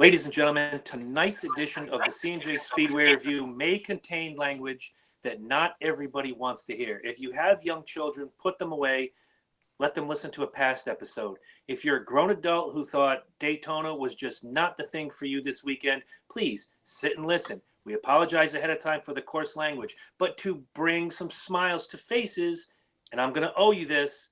Ladies and gentlemen, tonight's edition of the C+J Speedway Review may contain language that not everybody wants to hear. If you have young children, put them away. Let them listen to a past episode. If you're a grown adult who thought Daytona was just not the thing for you this weekend, please sit and listen. We apologize ahead of time for the coarse language, but to bring some smiles to faces, and I'm going to owe you this,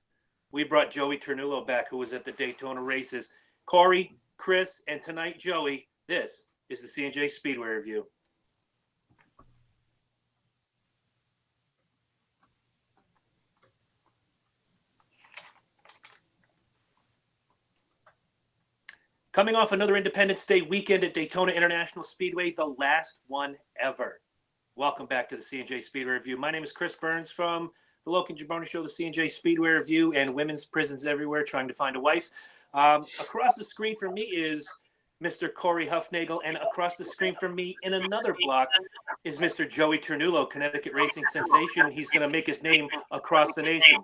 we brought Joey Ternullo back, who was at the Daytona races. Corey, Chris, and tonight, Joey, this is the C+J Speedway Review. Coming off another Independence Day weekend at Daytona International Speedway, the last one ever. Welcome back to the C+J Speedway Review. My name is Chris Burns from the Logan Jabroni Show, the C+J Speedway Review, and women's prisons everywhere trying to find a wife. Across the screen from me is Mr. Corey Huffnagel, and across the screen from me in another block is Mr. Joey Ternullo, Connecticut racing sensation. He's going to make his name across the nation.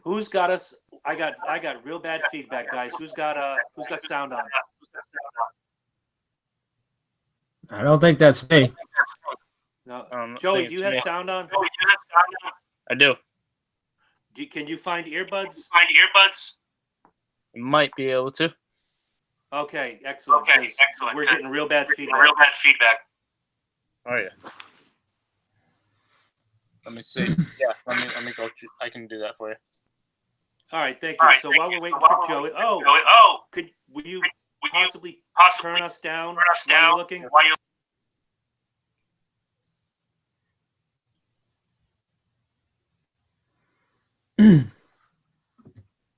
Who's got us? I got real bad feedback, guys. Who's got sound on? I don't think that's me. No. Joey, do you have sound on? I do. Can you find earbuds? Might be able to. Okay, excellent. We're getting real bad feedback. Oh yeah. Let me see. Yeah, let me go. I can do that for you. All right, thank you. So while we're waiting for Joey, will you possibly turn us down while you're looking?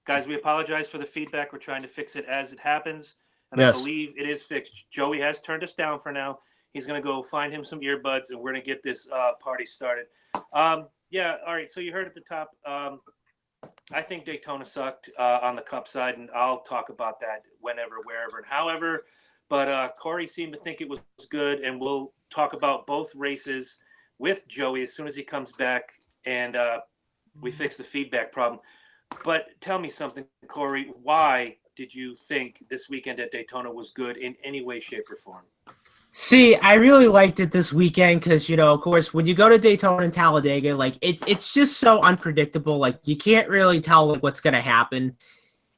Guys, we apologize for the feedback. We're trying to fix it as it happens. And yes. I believe it is fixed. Joey has turned us down for now. He's going to go find him some earbuds, and we're going to get this party started. Yeah, all right. So you heard at the top, I think Daytona sucked on the Cup side, and I'll talk about that whenever, wherever, and however. But Corey seemed to think it was good, and we'll talk about both races with Joey as soon as he comes back, and we fix the feedback problem. But tell me something, Corey. Why did you think this weekend at Daytona was good in any way, shape, or form? See, I really liked it this weekend because, of course, when you go to Daytona and Talladega, it's just so unpredictable. Like, you can't really tell what's going to happen.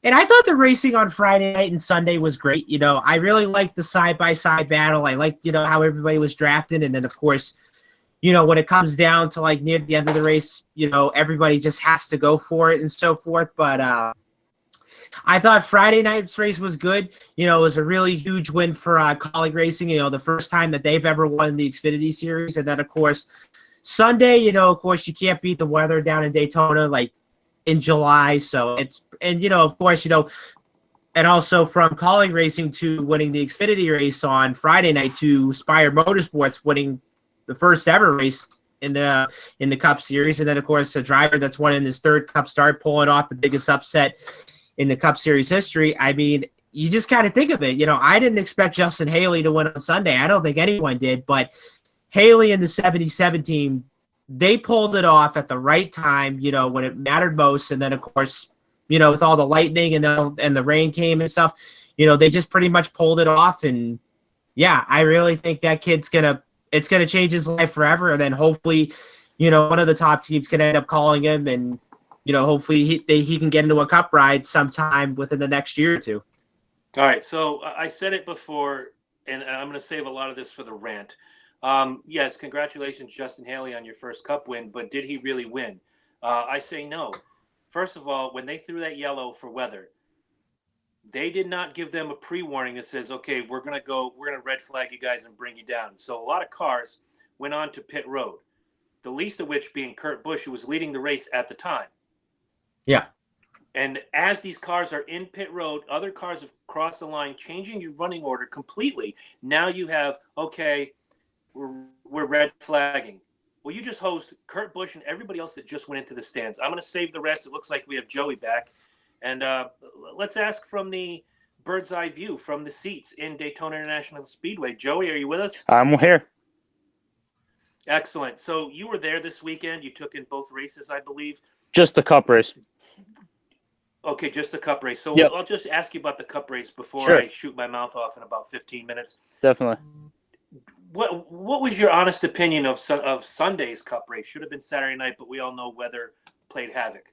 And I thought the racing on Friday night and Sunday was great. I really liked the side-by-side battle. I liked, how everybody was drafted. And then, of course, when it comes down to, near the end of the race, everybody just has to go for it and so forth. But I thought Friday night's race was good. It was a really huge win for Kaulig Racing, the first time that they've ever won the Xfinity Series. And then, of course, Sunday, of course, you can't beat the weather down in Daytona, in July. So of course, and also from Kaulig Racing to winning the Xfinity race on Friday night to Spire Motorsports winning the first ever race in the Cup Series. And then, of course, a driver that's won in his third Cup start, pulling off the biggest upset in the Cup Series history. I mean, you just kind of think of it. I didn't expect Justin Haley to win on Sunday. I don't think anyone did. But Haley and the 77 team, they pulled it off at the right time, when it mattered most. And then, of course, with all the lightning and the rain came and stuff, they just pretty much pulled it off. And, yeah, I really think that kid's it's going to change his life forever. And then hopefully, one of the top teams can end up calling him and, hopefully he can get into a Cup ride sometime within the next year or two. All right. So I said it before, and I'm going to save a lot of this for the rant. Yes, congratulations, Justin Haley, on your first Cup win, but did he really win? I say no. First of all, when they threw that yellow for weather, they did not give them a pre-warning that says, okay, we're going to red flag you guys and bring you down. So a lot of cars went on to pit road, the least of which being Kurt Busch, who was leading the race at the time. Yeah. And as these cars are in pit road, other cars have crossed the line, changing your running order completely. Now you have, okay, we're red flagging. Well, you just host Kurt Busch and everybody else that just went into the stands. I'm going to save the rest. It looks like we have Joey back. And let's ask from the bird's eye view from the seats in Daytona International Speedway. Joey, are you with us? I'm here. Excellent. So you were there this weekend. You took in both races, I believe. Just the Cup race. Okay, just the cup race. So Yep. I'll just ask you about the cup race before Sure. I shoot my mouth off in about 15 minutes. Definitely. What was your honest opinion of Sunday's cup race? Should have been Saturday night, but we all know weather played havoc.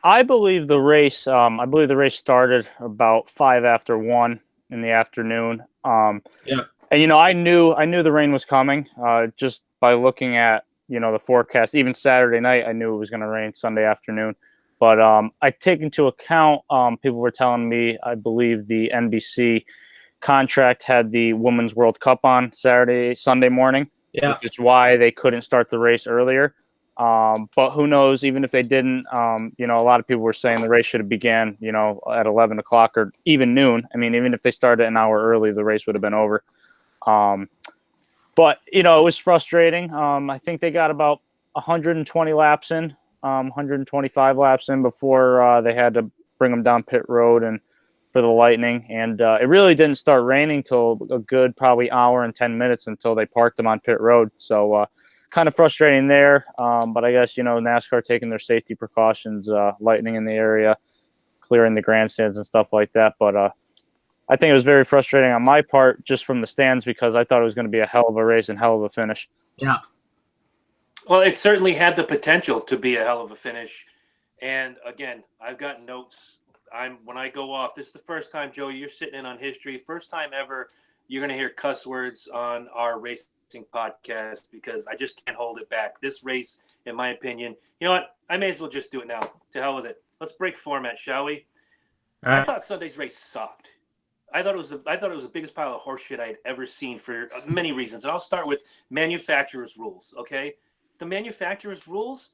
I believe the race. I believe the race started about 5 after 1 in the afternoon. Yeah. And I knew the rain was coming. Just by looking at the forecast. Even Saturday night, I knew it was going to rain Sunday afternoon. But I take into account. People were telling me. I believe the NBC contract had the Women's World Cup on Sunday morning, Yeah. which is why they couldn't start the race earlier. But who knows? Even if they didn't, a lot of people were saying the race should have began, at 11 o'clock or even noon. I mean, even if they started an hour early, the race would have been over. But it was frustrating. I think they got about 120 laps in, 125 laps in before they had to bring them down pit road and for the lightning. And it really didn't start raining till a good probably hour and 10 minutes until they parked them on pit road. So kind of frustrating there. But I guess, NASCAR taking their safety precautions, lightning in the area, clearing the grandstands and stuff like that. But I think it was very frustrating on my part just from the stands because I thought it was going to be a hell of a race and hell of a finish. Yeah. Well, it certainly had the potential to be a hell of a finish. And again, I've got notes. When I go off, this is the first time, Joey, you're sitting in on history. First time ever you're going to hear cuss words on our racing podcast because I just can't hold it back. This race, in my opinion, you know what? I may as well just do it now. To hell with it. Let's break format, shall we? I thought Sunday's race sucked. I thought it was the biggest pile of horse shit I had ever seen for many reasons. And I'll start with manufacturer's rules. Okay, the manufacturer's rules.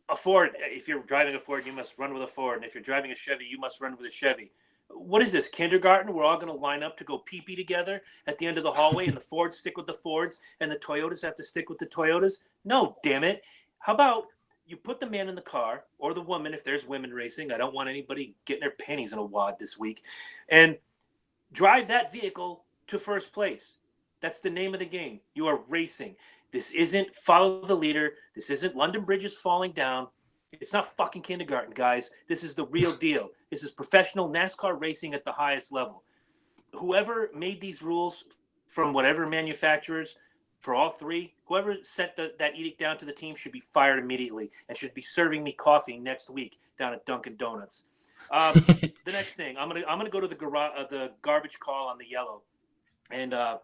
A Ford, if you're driving a Ford, you must run with a Ford. And if you're driving a Chevy, you must run with a Chevy. What is this, kindergarten? We're all going to line up to go pee-pee together at the end of the hallway, and the Fords stick with the Fords, and the Toyotas have to stick with the Toyotas? No, damn it. How about you put the man in the car, or the woman, if there's women racing. I don't want anybody getting their panties in a wad this week. And drive that vehicle to first place. That's the name of the game. You are racing. This isn't follow the leader. This isn't London Bridges falling down. It's not fucking kindergarten, guys. This is the real deal. This is professional NASCAR racing at the highest level. Whoever made these rules from whatever manufacturers for all three, whoever sent that edict down to the team should be fired immediately and should be serving me coffee next week down at Dunkin' Donuts. The next thing, I'm gonna go to the garbage call on the yellow, and I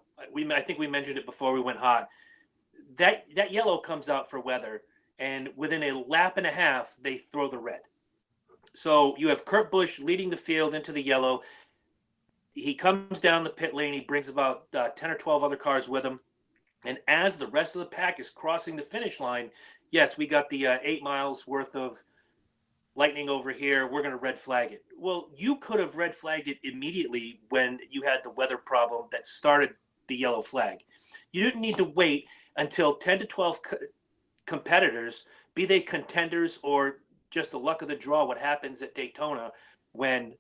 think we mentioned it before we went hot. That yellow comes out for weather, and within a lap and a half, they throw the red. So you have Kurt Busch leading the field into the yellow. He comes down the pit lane. He brings about 10 or 12 other cars with him. And as the rest of the pack is crossing the finish line, yes, we got the 8 miles worth of lightning over here. We're going to red flag it. Well, you could have red flagged it immediately when you had the weather problem that started the yellow flag. You didn't need to wait until 10 to 12 competitors, be they contenders or just the luck of the draw, what happens at Daytona when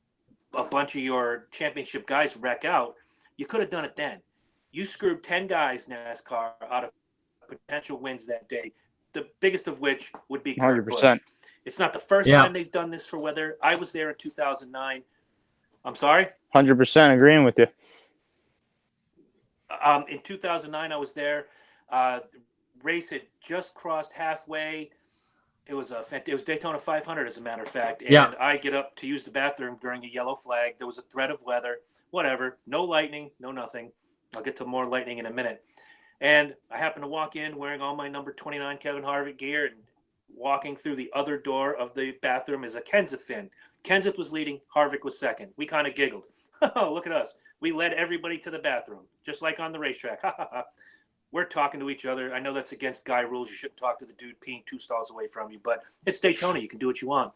a bunch of your championship guys wreck out. You could have done it then. You screwed 10 guys, NASCAR, out of potential wins that day, the biggest of which would be Kurt 100%. Busch. It's not the first time they've done this for weather. I was there in 2009. I'm sorry? 100% agreeing with you. In 2009, I was there. The race had just crossed halfway. It was Daytona 500, as a matter of fact. And I get up to use the bathroom during a yellow flag. There was a threat of weather. Whatever. No lightning. No nothing. I'll get to more lightning in a minute. And I happened to walk in wearing all my number 29 Kevin Harvick gear, and walking through the other door of the bathroom is a Kenseth fan. Kenseth was leading. Harvick was second. We kind of giggled. Oh, look at us. We led everybody to the bathroom, just like on the racetrack. We're talking to each other. I know that's against guy rules. You shouldn't talk to the dude peeing 2 stalls away from you, but it's Daytona. You can do what you want.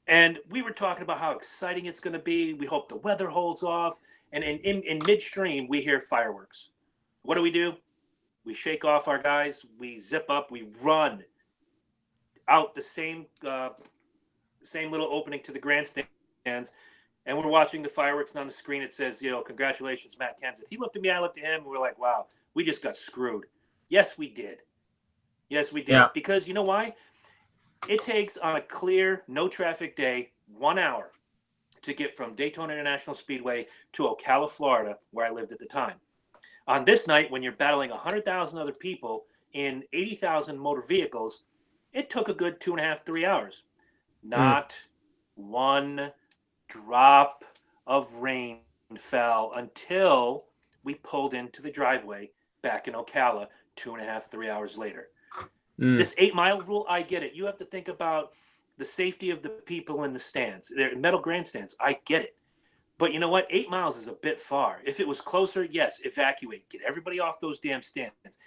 And we were talking about how exciting it's going to be. We hope the weather holds off. And in midstream, we hear fireworks. What do? We shake off our guys. We zip up. We run out the same little opening to the grandstands. And we're watching the fireworks, and on the screen it says, congratulations, Matt Kenseth. He looked at me, I looked at him, and we're like, wow, we just got screwed. Yes, we did. Yes, we did. Yeah. Because you know why? It takes, on a clear, no traffic day, 1 hour to get from Daytona International Speedway to Ocala, Florida, where I lived at the time. On this night, when you're battling 100,000 other people in 80,000 motor vehicles, it took a good 2.5, 3 hours. Not one drop of rain fell until we pulled into the driveway back in Ocala 2.5, 3 hours later. This 8-mile rule, I get it. You have to think about the safety of the people in the stands. They're metal grandstands. I get it. But you know what? 8 miles is a bit far. If it was closer, yes, evacuate. Get everybody off those damn stands.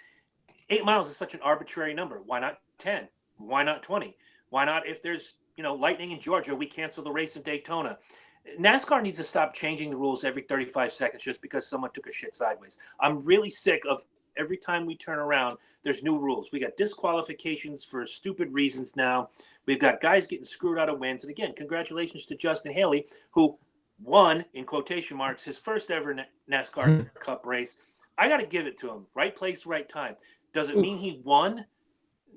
8 miles is such an arbitrary number. Why not 10? Why not 20? Why not, if there's, lightning in Georgia, we cancel the race in Daytona? NASCAR needs to stop changing the rules every 35 seconds just because someone took a shit sideways. I'm really sick of every time we turn around, there's new rules. We got disqualifications for stupid reasons now. We've got guys getting screwed out of wins. And again, congratulations to Justin Haley, who won, in quotation marks, his first ever NASCAR Cup race. I got to give it to him. Right place, right time. Does it mean he won?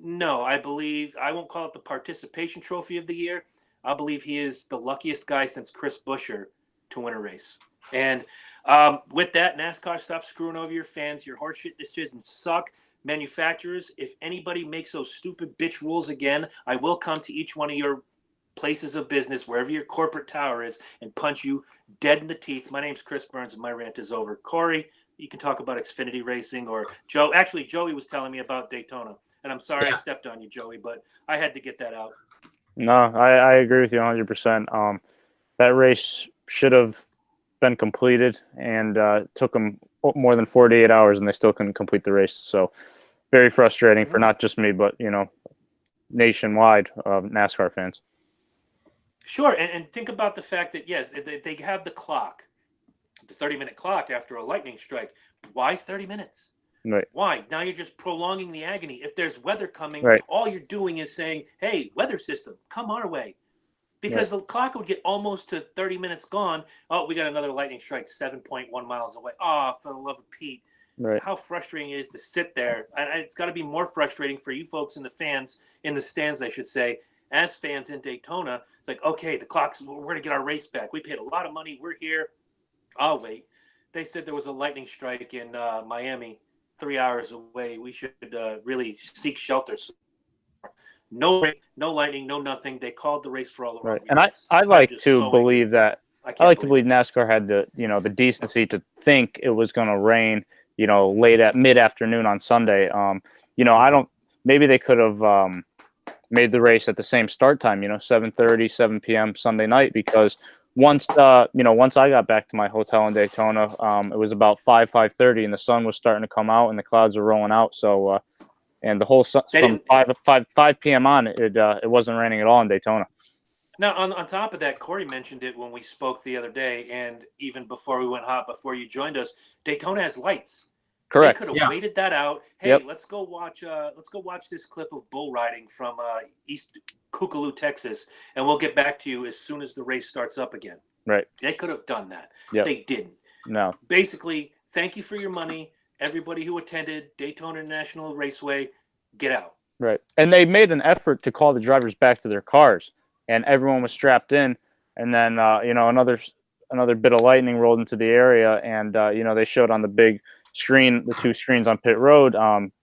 No, I believe, I won't call it the participation trophy of the year. I believe he is the luckiest guy since Chris Buescher to win a race. And with that, NASCAR, stop screwing over your fans. Your horseshit decisions suck. Manufacturers, if anybody makes those stupid bitch rules again, I will come to each one of your places of business, wherever your corporate tower is, and punch you dead in the teeth. My name's Chris Burns, and my rant is over. Corey, you can talk about Xfinity Racing, or Joe. Actually, Joey was telling me about Daytona, and I'm sorry I stepped on you, Joey, but I had to get that out. No, I agree with you 100%. That race should have been completed, and took them more than 48 hours, and they still couldn't complete the race. So very frustrating for not just me, but nationwide NASCAR fans. Sure, and think about the fact that, yes, they have the clock, the 30-minute clock after a lightning strike. Why 30 minutes? Right. Why? Now you're just prolonging the agony. If there's weather coming, right. all you're doing is saying, hey, weather system, come our way. Because the clock would get almost to 30 minutes gone. Oh, we got another lightning strike 7.1 miles away. Oh, for the love of Pete. Right. How frustrating it is to sit there. And it's got to be more frustrating for you folks in the stands, I should say, as fans in Daytona. It's like, okay, the clock's, we're going to get our race back. We paid a lot of money. We're here. I'll wait. They said there was a lightning strike in Miami 3 hours away. We should really seek shelter. No rain, no lightning, no nothing. They called the race for all the wrong reasons. And I like to believe that. I like to believe NASCAR had the decency to think it was going to rain, late at mid-afternoon on Sunday. I don't. Maybe they could have made the race at the same start time, 7:30, 7 p.m. Sunday night, because once I got back to my hotel in Daytona, it was about 5:30, and the sun was starting to come out, and the clouds were rolling out. So. And the whole from 5 p.m. on, it wasn't raining at all in Daytona. Now, on top of that, Corey mentioned it when we spoke the other day, and even before we went hot, before you joined us, Daytona has lights. Correct. They could have waited that out. Hey, let's go watch this clip of bull riding from East Kookaloo, Texas, and we'll get back to you as soon as the race starts up again. Right. They could have done that. Yep. They didn't. No. Basically, thank you for your money. Everybody who attended Daytona International Raceway, get out. Right. And they made an effort to call the drivers back to their cars, and everyone was strapped in. And then, another bit of lightning rolled into the area, and, they showed on the big screen, the two screens on pit road,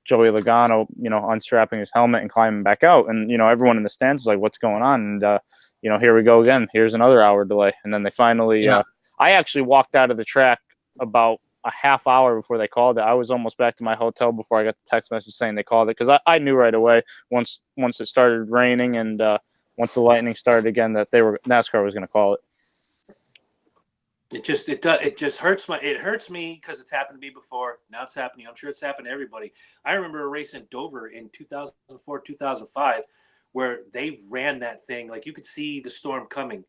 Joey Logano, unstrapping his helmet and climbing back out. And, everyone in the stands was like, what's going on? And, here we go again. Here's another hour delay. And then they finally, I actually walked out of the track about a half hour before they called it. I was almost back to my hotel before I got the text message saying they called it, because I knew right away once it started raining and once the lightning started again that NASCAR was going to call it. It just hurts me because it's happened to me before. Now it's happening. I'm sure it's happened to everybody. I remember a race in Dover in 2004, 2005, where they ran that thing like you could see the storm coming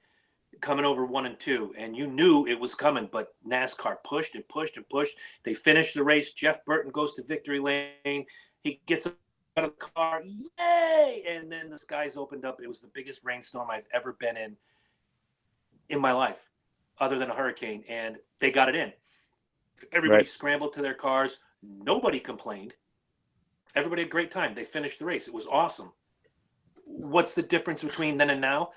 over 1 and 2, and you knew it was coming, but NASCAR pushed and pushed and pushed. They finished the race. Jeff Burton goes to victory lane. He gets out of the car. Yay! And then the skies opened up. It was the biggest rainstorm I've ever been in my life, other than a hurricane, and they got it in. Everybody scrambled to their cars. Nobody complained. Everybody had a great time. They finished the race. It was awesome. What's the difference between then and now?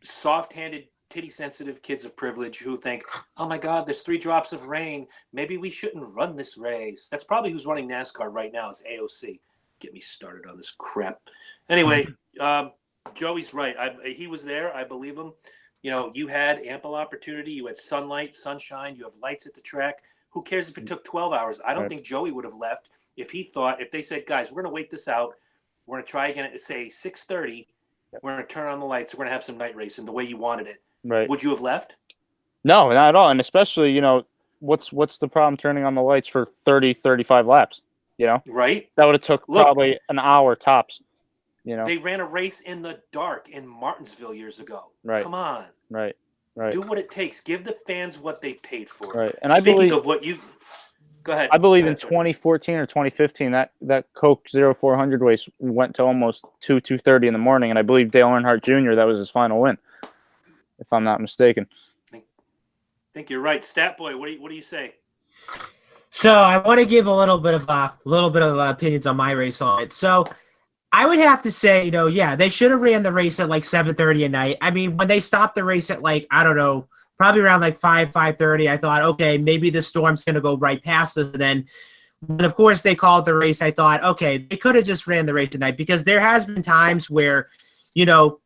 soft-handed, titty-sensitive kids of privilege who think, oh my God, there's 3 drops of rain. Maybe we shouldn't run this race. That's probably who's running NASCAR right now is AOC. Get me started on this crap. Anyway, Joey's right. He was there. I believe him. You know, you had ample opportunity. You had sunlight, sunshine. You have lights at the track. Who cares if it took 12 hours? I don't think Joey would have left if they said, guys, we're going to wait this out. We're going to try again at, say, 6:30. We're going to turn on the lights. We're going to have some night racing the way you wanted it. Right. Would you have left? No, not at all. And especially, you know, what's the problem turning on the lights for 30, 35 laps? You know? Right. That would have took probably an hour tops. You know? They ran a race in the dark in Martinsville years ago. Right. Come on. Right. Do what it takes. Give the fans what they paid for. Right. And Speaking of what you go ahead. I believe in 2014 or 2015 that Coke 0400 race went to almost 2:30 in the morning, and I believe Dale Earnhardt Jr. that was his final win, if I'm not mistaken. I think you're right. Stat Boy, what do you say? So I want to give a little bit of opinions on my race on it. So I would have to say, you know, yeah, they should have ran the race at like 7:30 at night. I mean, when they stopped the race at like, I don't know, probably around like 5:30, I thought, okay, maybe the storm's going to go right past us. And then when, of course, they called the race, I thought, okay, they could have just ran the race tonight because there has been times where, you know,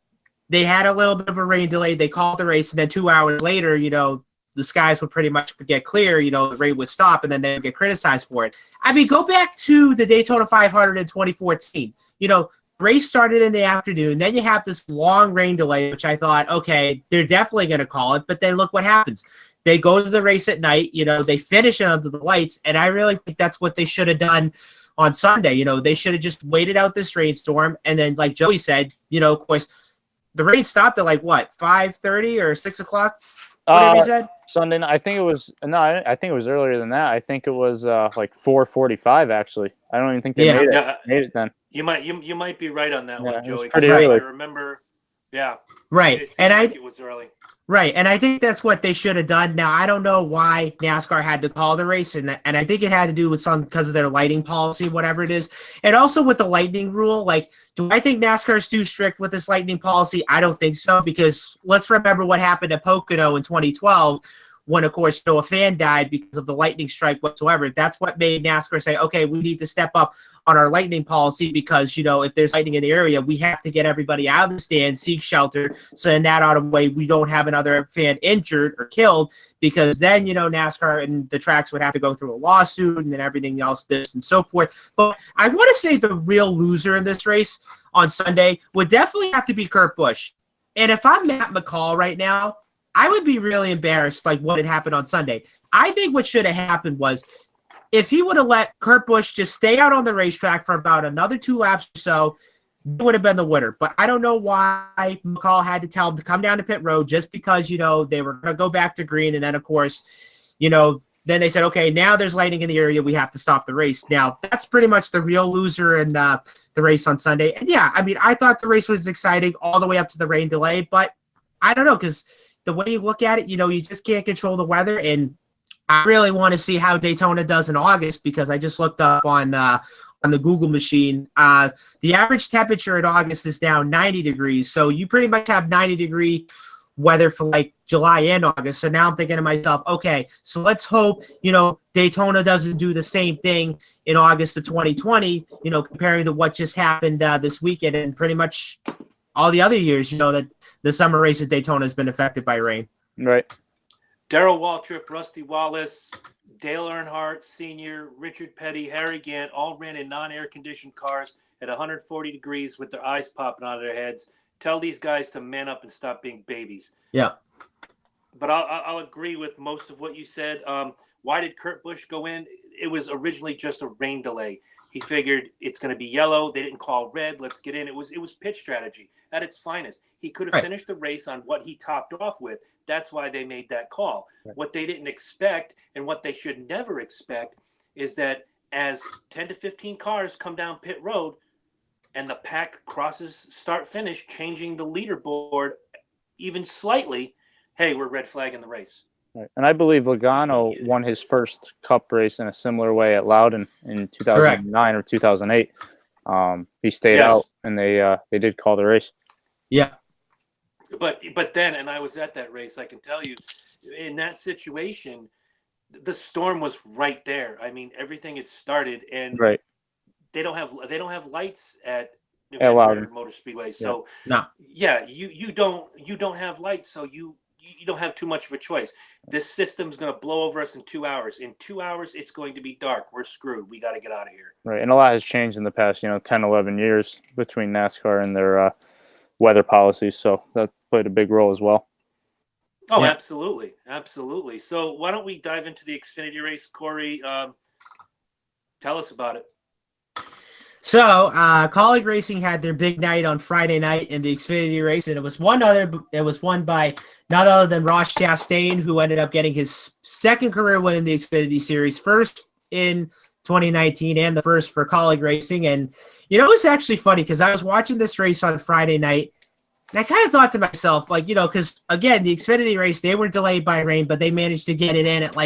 they had a little bit of a rain delay. They called the race, and then 2 hours later, you know, the skies would pretty much get clear, you know, the rain would stop, and then they would get criticized for it. I mean, go back to the Daytona 500 in 2014. You know, the race started in the afternoon. Then you have this long rain delay, which I thought, okay, they're definitely going to call it. But then look what happens. They go to the race at night. You know, they finish it under the lights. And I really think that's what they should have done on Sunday. You know, they should have just waited out this rainstorm. And then, like Joey said, you know, of course, the rain stopped at like, what, 5:30 or 6 o'clock? Whatever you said? Sunday night. I think it was earlier than that. I think it was like 4:45 actually. I don't even think they made it then. You might be right on that one, Joey. Pretty early. I remember, yeah. Right. And it was early. Right, and I think that's what they should have done. Now, I don't know why NASCAR had to call the race, and I think it had to do with because of their lighting policy, whatever it is. And also with the lightning rule, like, do I think NASCAR is too strict with this lightning policy? I don't think so, because let's remember what happened at Pocono in 2012 when, of course, you know, a fan died because of the lightning strike whatsoever. That's what made NASCAR say, okay, we need to step up on our lightning policy because, you know, if there's lightning in the area, we have to get everybody out of the stand, seek shelter. So in that out of the way, we don't have another fan injured or killed because then, you know, NASCAR and the tracks would have to go through a lawsuit and then everything else, this and so forth. But I want to say the real loser in this race on Sunday would definitely have to be Kurt Busch. And if I'm Matt McCall right now, I would be really embarrassed like what had happened on Sunday. I think what should have happened was if he would have let Kurt Busch just stay out on the racetrack for about another 2 laps or so, he would have been the winner. But I don't know why McCall had to tell him to come down to pit road just because, you know, they were going to go back to green. And then, of course, you know, then they said, okay, now there's lightning in the area. We have to stop the race. Now, that's pretty much the real loser in the race on Sunday. And, yeah, I mean, I thought the race was exciting all the way up to the rain delay. But I don't know because the way you look at it, you know, you just can't control the weather. And I really want to see how Daytona does in August because I just looked up on the Google machine. The average temperature in August is now 90 degrees. So you pretty much have 90-degree weather for like July and August. So now I'm thinking to myself, okay, so let's hope, you know, Daytona doesn't do the same thing in August of 2020, you know, comparing to what just happened this weekend and pretty much all the other years, you know, that the summer race at Daytona has been affected by rain. Right. Darrell Waltrip, Rusty Wallace, Dale Earnhardt Sr., Richard Petty, Harry Gant all ran in non-air conditioned cars at 140 degrees with their eyes popping out of their heads. Tell these guys to man up and stop being babies. Yeah. But I'll agree with most of what you said. Why did Kurt Busch go in? It was originally just a rain delay. He figured it's going to be yellow. They didn't call red. Let's get in. It was pitch strategy at its finest. He could have finished the race on what he topped off with. That's why they made that call. Right. What they didn't expect and what they should never expect is that as 10 to 15 cars come down pit road and the pack crosses start finish, changing the leaderboard even slightly, hey, we're red flagging the race. Right. And I believe Logano won his first Cup race in a similar way at Loudon in 2009 or 2008. He stayed out, and they did call the race. Yeah. But then, and I was at that race, I can tell you, in that situation, the storm was right there. I mean, everything had started, and Right. they don't have lights at New Yeah, wow. Hampshire Motor Speedway. So No. yeah, you don't have lights, so you don't have too much of a choice. This system's going to blow over us in 2 hours. In 2 hours, it's going to be dark. We're screwed. We got to get out of here. Right. And a lot has changed in the past, 10, 11 years between NASCAR and their weather policies. So that played a big role as well. Oh, Yeah. absolutely. Absolutely. So why don't we dive into the Xfinity race, Corey? Tell us about it. So, Kaulig Racing had their big night on Friday night in the Xfinity race, and it was won by none other than Ross Chastain, who ended up getting his second career win in the Xfinity Series, first in 2019 and the first for Kaulig Racing. And, it's actually funny because I was watching this race on Friday night, and I kind of thought to myself, because, again, the Xfinity race, they were delayed by rain, but they managed to get it in at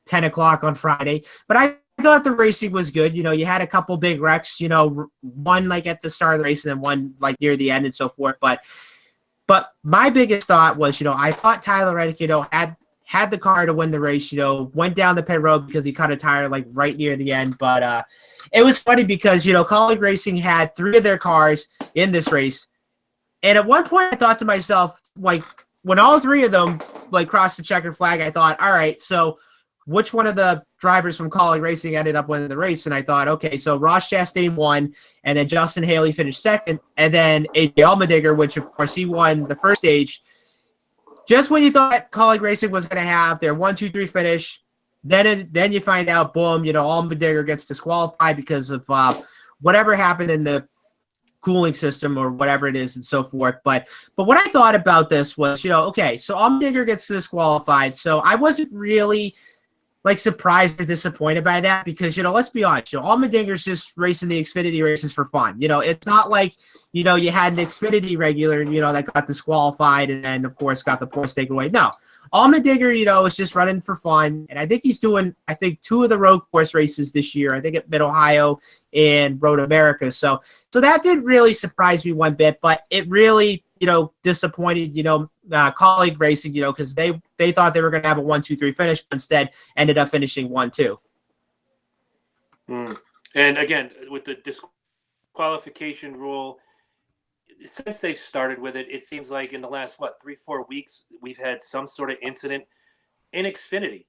10 o'clock on Friday. But I thought the racing was good. You had a couple big wrecks, one at the start of the race and then one near the end and so forth. But my biggest thought was, I thought Tyler Reddick, had the car to win the race, went down the pit road because he cut a tire right near the end. But it was funny because, Kaulig Racing had 3 of their cars in this race. And at one point I thought to myself, when all 3 of them crossed the checkered flag, I thought, all right, so which one of the drivers from Kaulig Racing ended up winning the race? And I thought, okay, so Ross Chastain won, and then Justin Haley finished second, and then AJ Allmendinger, which of course he won the first stage. Just when you thought Kaulig Racing was going to have their 1, 2, 3 finish, then you find out, boom, Allmendinger gets disqualified because of whatever happened in the cooling system or whatever it is and so forth. But what I thought about this was, okay, so Allmendinger gets disqualified, so I wasn't really surprised or disappointed by that because, let's be honest, Allmendinger's just racing the Xfinity races for fun. It's not like, you had an Xfinity regular, that got disqualified and then, of course, got the points taken away. No, Allmendinger, is just running for fun. And I think he's doing, 2 of the road course races this year. I think at Mid-Ohio and Road America. So that didn't really surprise me one bit, but it really, disappointed, Kaulig Racing, because they thought they were going to have a 1, 2, 3 finish, but instead ended up finishing 1, 2. And again, with the disqualification rule, since they started with it, it seems like in the last 3-4 weeks we've had some sort of incident in Xfinity.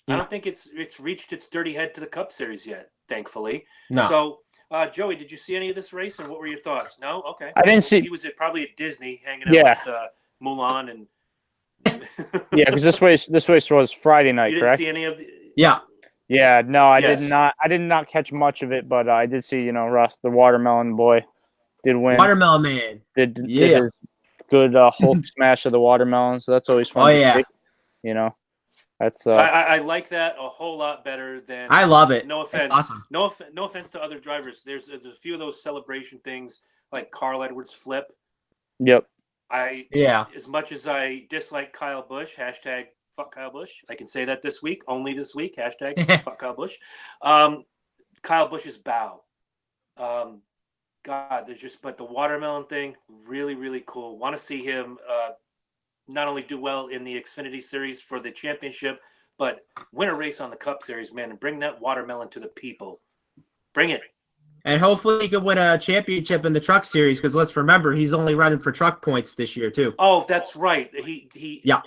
I don't think it's reached its dirty head to the Cup Series yet, thankfully. No. So, Joey, did you see any of this race, and what were your thoughts? No, okay. I didn't see. He was probably at Disney hanging out with Mulan and. Yeah, because this race was Friday night, You didn't correct? see any of the. Yeah. Yeah, no, I Yes. did not. I did not catch much of it, but I did see, Russ, the watermelon boy, did win. Watermelon Man. Did his good Hulk smash of the watermelon, so that's always fun. Oh, yeah. See, that's. I like that a whole lot better than. I love it. No offense. That's awesome. No offense to other drivers. There's a few of those celebration things like Carl Edwards flip. Yep. As much as I dislike Kyle Busch, hashtag fuck Kyle Busch. I can say that this week, only this week, hashtag fuck Kyle Busch. Kyle Busch's bow. God, but the watermelon thing, really, really cool. Want to see him not only do well in the Xfinity Series for the championship, but win a race on the Cup Series, man, and bring that watermelon to the people. Bring it. And hopefully he could win a championship in the Truck Series because let's remember he's only running for truck points this year too. Oh, that's right. Yeah.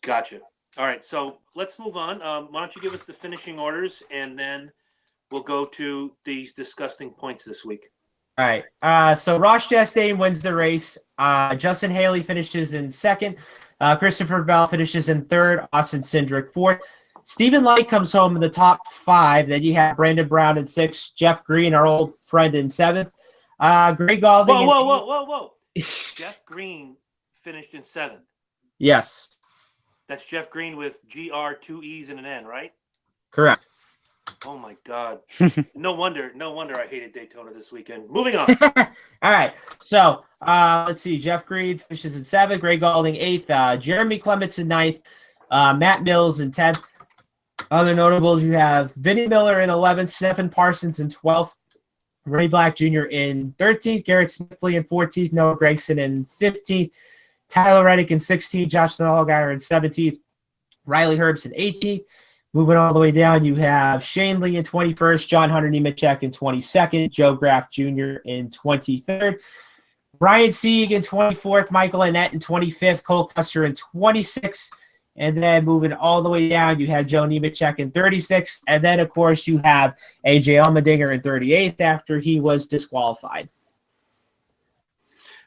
Gotcha. All right, so let's move on. Why don't you give us the finishing orders, and then we'll go to these disgusting points this week. All right. So Ross Chastain wins the race. Justin Haley finishes in second. Christopher Bell finishes in third. Austin Cindric fourth. Stephen Light comes home in the top 5. Then you have Brandon Brown in 6th. Jeff Green, our old friend, in 7th. Greg Galding. Whoa. Jeff Green finished in 7th. Yes. That's Jeff Green with GR, 2 E's and an N, right? Correct. Oh my God! No wonder I hated Daytona this weekend. Moving on. All right. So let's see. Jeff Green finishes in 7th. Greg Galding 8th. Jeremy Clements in 9th. Matt Mills in 10th. Other notables, you have Vinnie Miller in 11th. Stephen Parsons in 12th. Ray Black Jr. in 13th. Garrett Sniffley in 14th. Noah Gregson in 15th. Tyler Reddick in 16th, Josh Allgaier in 17th, Riley Herbst in 18th. Moving all the way down, you have Shane Lee in 21st, John Hunter Nemechek in 22nd, Joe Graff Jr. in 23rd, Brian Sieg in 24th, Michael Annette in 25th, Cole Custer in 26th, and then moving all the way down, you have Joe Nemechek in 36th, and then, of course, you have AJ Allmendinger in 38th after he was disqualified.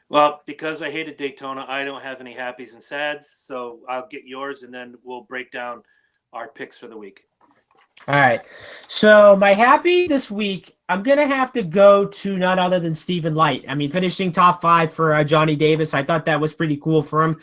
Well, because I hated Daytona, I don't have any happies and sads, so I'll get yours, and then we'll break down our picks for the week. All right. So my happy this week, I'm going to have to go to none other than Stephen Light. I mean, finishing top 5 for Johnny Davis, I thought that was pretty cool for him.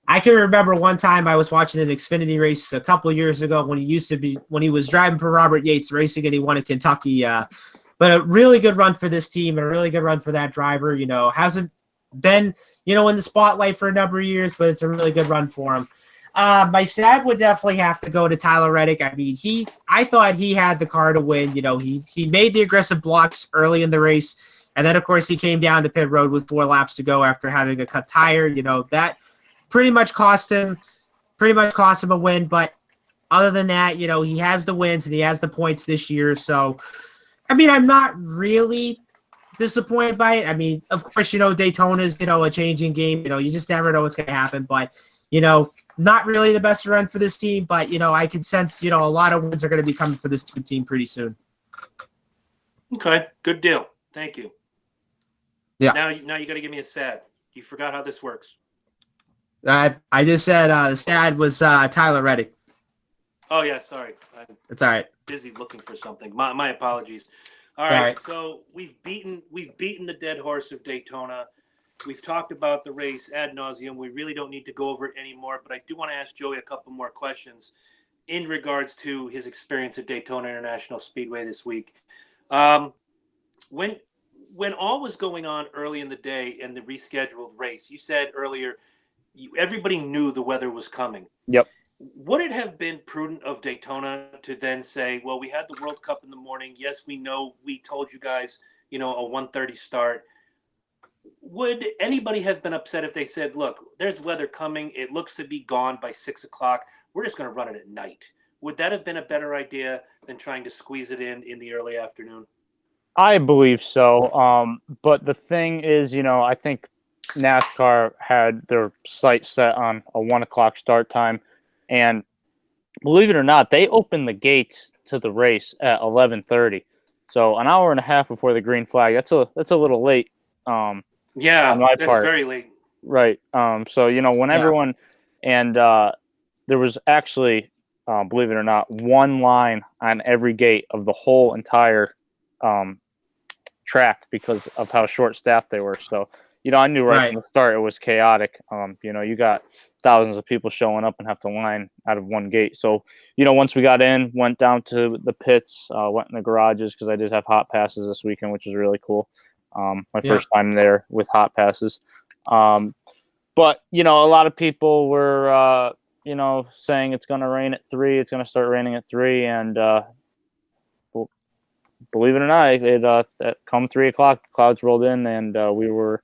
I can remember one time I was watching an Xfinity race a couple of years ago when he was driving for Robert Yates Racing and he won in Kentucky. But a really good run for this team and a really good run for that driver. Hasn't been, in the spotlight for a number of years, but it's a really good run for him. My sad would definitely have to go to Tyler Reddick. I mean, I thought he had the car to win. He made the aggressive blocks early in the race. And then, of course, he came down to pit road with 4 laps to go after having a cut tire. That pretty much cost him a win. But other than that, he has the wins and he has the points this year. So, I mean, I'm not really disappointed by it. I mean, of course, Daytona is, a changing game. You just never know what's going to happen. But, not really the best run for this team. But, I can sense, a lot of wins are going to be coming for this team pretty soon. Okay, good deal. Thank you. Yeah. Now you got to give me a sad. You forgot how this works. I just said the sad was Tyler Reddick. Oh, yeah, sorry. I'm It's all right. busy looking for something. My apologies. All right, so we've beaten the dead horse of Daytona. We've talked about the race ad nauseum. We really don't need to go over it anymore, but I do want to ask Joey a couple more questions in regards to his experience at Daytona International Speedway this week. When all was going on early in the day and the rescheduled race, you said earlier everybody knew the weather was coming. Yep. Would it have been prudent of Daytona to then say, well, we had the World Cup in the morning. Yes, we know we told you guys, a 1:30 start. Would anybody have been upset if they said, look, there's weather coming. It looks to be gone by 6 o'clock. We're just going to run it at night. Would that have been a better idea than trying to squeeze it in the early afternoon? I believe so. But the thing is, I think NASCAR had their sight set on a 1 o'clock start time. And believe it or not, they opened the gates to the race at 11:30. So an hour and a half before the green flag. That's a little late. Yeah, on my that's part. very late. Right. So, when everyone and there was actually, believe it or not, one line on every gate of the whole entire track because of how short staffed they were. So, I knew right from the start it was chaotic. You got thousands of people showing up and have to line out of one gate. So, once we got in, went down to the pits, went in the garages because I did have hot passes this weekend, which was really cool. My first time there with hot passes. But, a lot of people were, saying it's going to rain at 3. It's going to start raining at 3. And believe it or not, it come 3 o'clock, the clouds rolled in and we were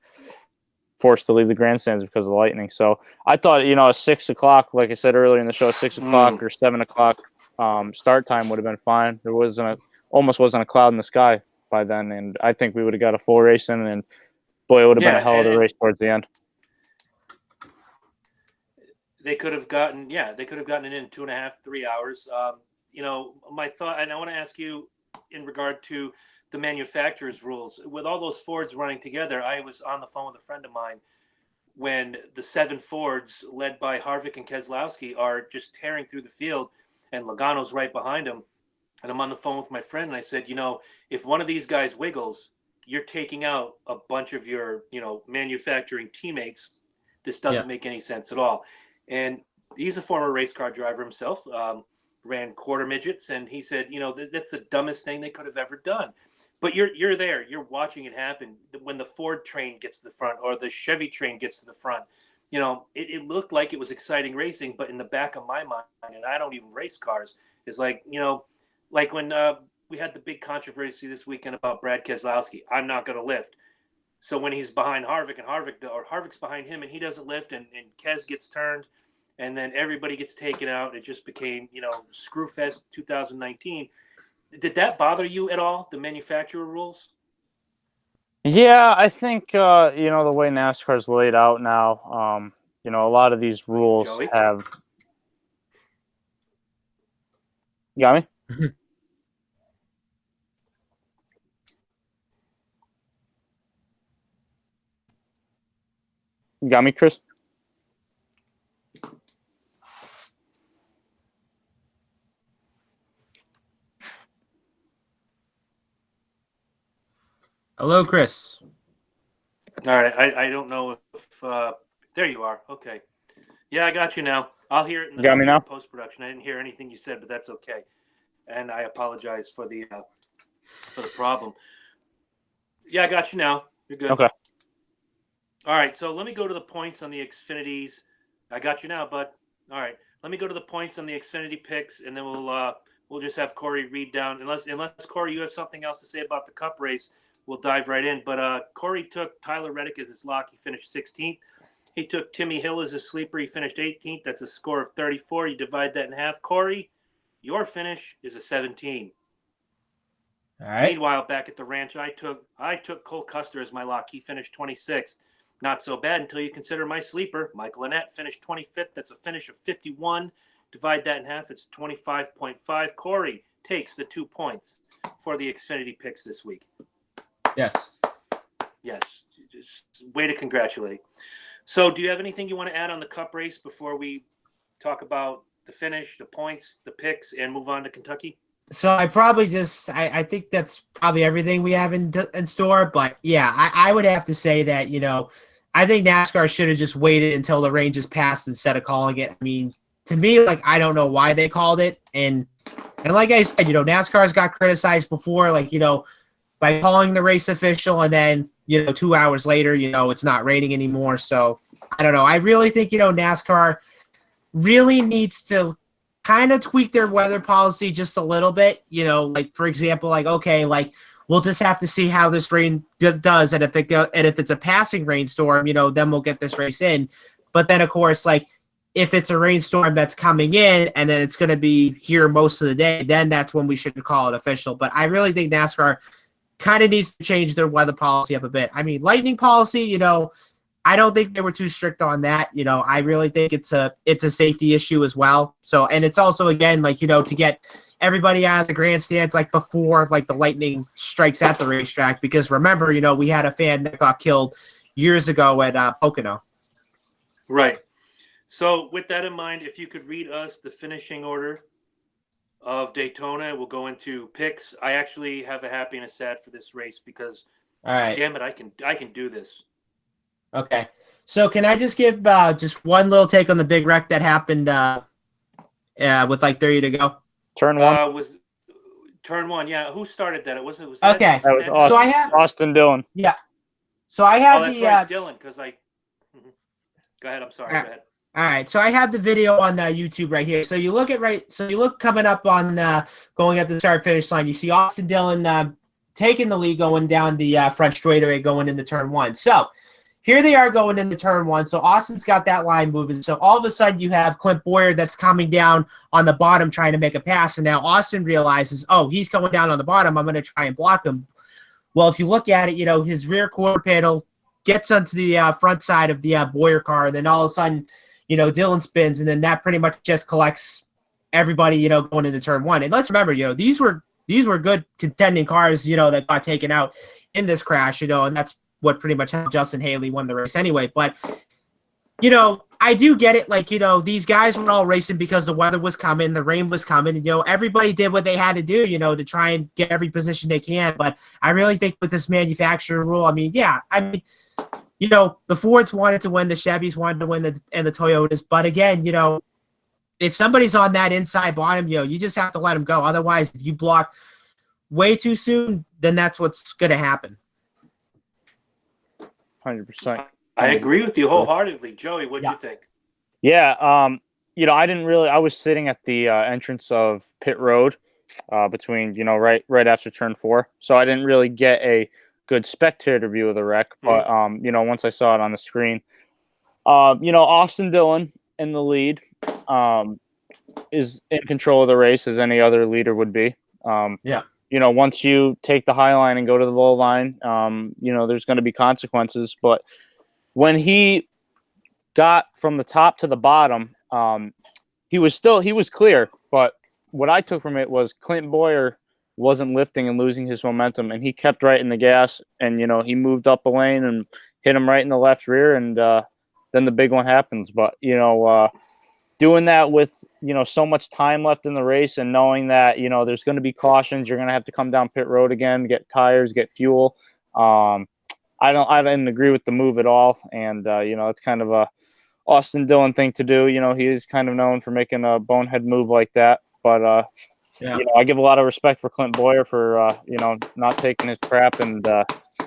forced to leave the grandstands because of the lightning. So I thought, 6 o'clock, like I said earlier in the show, 6 o'clock or 7 o'clock start time would have been fine. There almost wasn't a cloud in the sky by then. And I think we would have got a full race in and boy, it would have been a hell of a race towards the end. They could have gotten it in 2.5, 3 hours. My thought, and I want to ask you in regard to the manufacturer's rules. With all those Fords running together, I was on the phone with a friend of mine when the 7 Fords led by Harvick and Keselowski are just tearing through the field and Logano's right behind them. And I'm on the phone with my friend and I said, if one of these guys wiggles, you're taking out a bunch of your, manufacturing teammates. This doesn't make any sense at all. And he's a former race car driver himself, ran quarter midgets. And he said, that's the dumbest thing they could have ever done. But you're there, you're watching it happen. When the Ford train gets to the front or the Chevy train gets to the front, it looked like it was exciting racing. But in the back of my mind, and I don't even race cars, is like, like when we had the big controversy this weekend about Brad Keselowski. I'm not going to lift. So when he's behind Harvick and Harvick's behind him and he doesn't lift and Kez gets turned and then everybody gets taken out, it just became, Screwfest 2019. Did that bother you at all, the manufacturer rules? Yeah, I think the way NASCAR's laid out now, a lot of these rules Joey? have. You got me? You got me, Chris? Hello, Chris. All right. I don't know if there you are. Okay. Yeah, I got you now. I'll hear it in You got me now? post-production. I didn't hear anything you said, but that's okay. And I apologize for the problem. Yeah, I got you now. You're good. Okay. All right, so let me go to the points on the Xfinities. I got you now, bud. All right, let me go to the points on the Xfinity picks, and then we'll just have Corey read down. Unless Corey, you have something else to say about the Cup race, we'll dive right in. But Corey took Tyler Reddick as his lock. He finished 16th. He took Timmy Hill as a sleeper. He finished 18th. That's a score of 34. You divide that in half. Corey, your finish is a 17. All right. Meanwhile, back at the ranch, I took Cole Custer as my lock. He finished 26th. Not so bad until you consider my sleeper. Mike Lynette finished 25th. That's a finish of 51. Divide that in half. It's 25.5. Corey takes the 2 points for the Xfinity picks this week. Yes. Yes. Just way to congratulate. So do you have anything you want to add on the Cup race before we talk about the finish, the points, the picks, and move on to Kentucky? So I probably I think that's probably everything we have in store. But yeah, I would have to say that, I think NASCAR should have just waited until the rain just passed instead of calling it. I mean, to me, I don't know why they called it. And like I said, NASCAR's got criticized before, by calling the race official and then, 2 hours later, it's not raining anymore. So I don't know. I really think, NASCAR really needs to kind of tweak their weather policy just a little bit. For example, okay, we'll just have to see how this rain does. And if it's a passing rainstorm, then we'll get this race in. But then, of course, if it's a rainstorm that's coming in and then it's going to be here most of the day, then that's when we should call it official. But I really think NASCAR kind of needs to change their weather policy up a bit. I mean, lightning policy, I don't think they were too strict on that. I really think it's a safety issue as well. So, and it's also, again, to get everybody out of the grandstands, before, the lightning strikes at the racetrack, because remember, we had a fan that got killed years ago at Pocono. Right. So with that in mind, if you could read us the finishing order of Daytona, we'll go into picks. I actually have a happy and a sad for this race because, all right, damn it, I can do this. Okay. So can I just give just one little take on the big wreck that happened with 30 to go? Turn one. Was turn one, yeah. Who started that? Was okay. That was Austin, so I have Austin Dillon. Yeah. So I have that's the right, Dylan, because Go ahead. I'm sorry. Go ahead. All right, so I have the video on YouTube right here. So you look coming up on going at the start finish line. You see Austin Dillon taking the lead going down the front straightaway going into turn one. So here they are going into turn one. So Austin's got that line moving. So all of a sudden you have Clint Boyer that's coming down on the bottom trying to make a pass. And now Austin realizes, oh, he's coming down on the bottom. I'm going to try and block him. Well, if you look at it, his rear quarter panel gets onto the front side of the Boyer car. And then all of a sudden, Dillon spins. And then that pretty much just collects everybody, going into turn one. And let's remember, these were good contending cars, that got taken out in this crash, and that's what pretty much helped Justin Haley won the race anyway. But, I do get it. These guys were all racing because the weather was coming, the rain was coming, and, everybody did what they had to do, to try and get every position they can. But I really think with this manufacturer rule, the Fords wanted to win, the Chevys wanted to win, and the Toyotas. But again, if somebody's on that inside bottom, you just have to let them go. Otherwise, if you block way too soon, then that's what's going to happen. 100%. I agree with you wholeheartedly. Joey, what'd you think? Yeah, I was sitting at the entrance of pit road between, right after turn 4. So I didn't really get a good spectator view of the wreck, but you know, once I saw it on the screen, you know, Austin Dillon in the lead, is in control of the race as any other leader would be. Yeah. You know, once you take the high line and go to the low line, you know, there's going to be consequences. But when he got from the top to the bottom, he was clear. But what I took from it was Clint Boyer wasn't lifting and losing his momentum, and he kept right in the gas. And, you know, he moved up a lane and hit him right in the left rear. And then the big one happens. But, you know, doing that with, you know, so much time left in the race and knowing that, you know, there's going to be cautions, you're going to have to come down pit road again, get tires, get fuel. I didn't agree with the move at all. And, you know, it's kind of a Austin Dillon thing to do. You know, he is kind of known for making a bonehead move like that. But, you know, I give a lot of respect for Clint Boyer for, you know, not taking his crap. And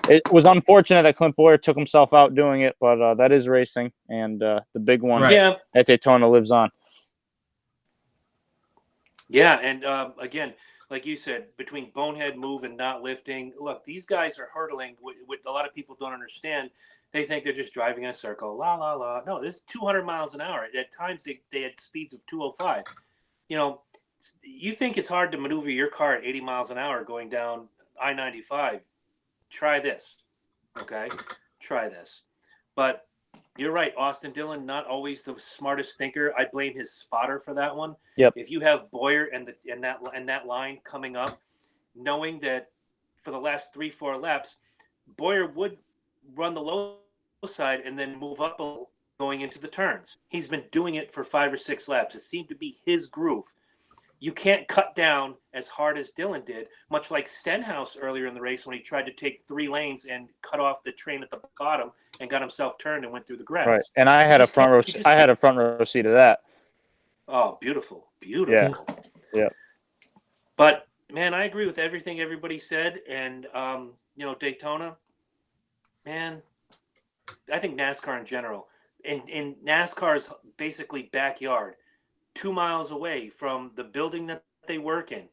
it was unfortunate that Clint Boyer took himself out doing it, but that is racing. And the big one at Daytona lives on. Yeah, and again, like you said, between bonehead move and not lifting, look, these guys are hurdling. What a lot of people don't understand, they think they're just driving in a circle. La, la, la. No, this is 200 miles an hour. At times, they had speeds of 205. You know, you think it's hard to maneuver your car at 80 miles an hour going down I-95. Try this, okay? Try this. But you're right, Austin Dillon, not always the smartest thinker. I blame his spotter for that one. Yep. If you have Boyer and that line coming up, knowing that for the last 3-4 laps, Boyer would run the low side and then move up a little going into the turns. He's been doing it for 5 or 6 laps. It seemed to be his groove. You can't cut down as hard as Dillon did, much like Stenhouse earlier in the race when he tried to take 3 lanes and cut off the train at the bottom and got himself turned and went through the grass. Right, and I had a front row seat of that. Oh, beautiful, beautiful. Yeah. But man, I agree with everything everybody said, and you know, Daytona, man, I think NASCAR in general, in NASCAR's basically backyard, 2 miles away from the building that they work in.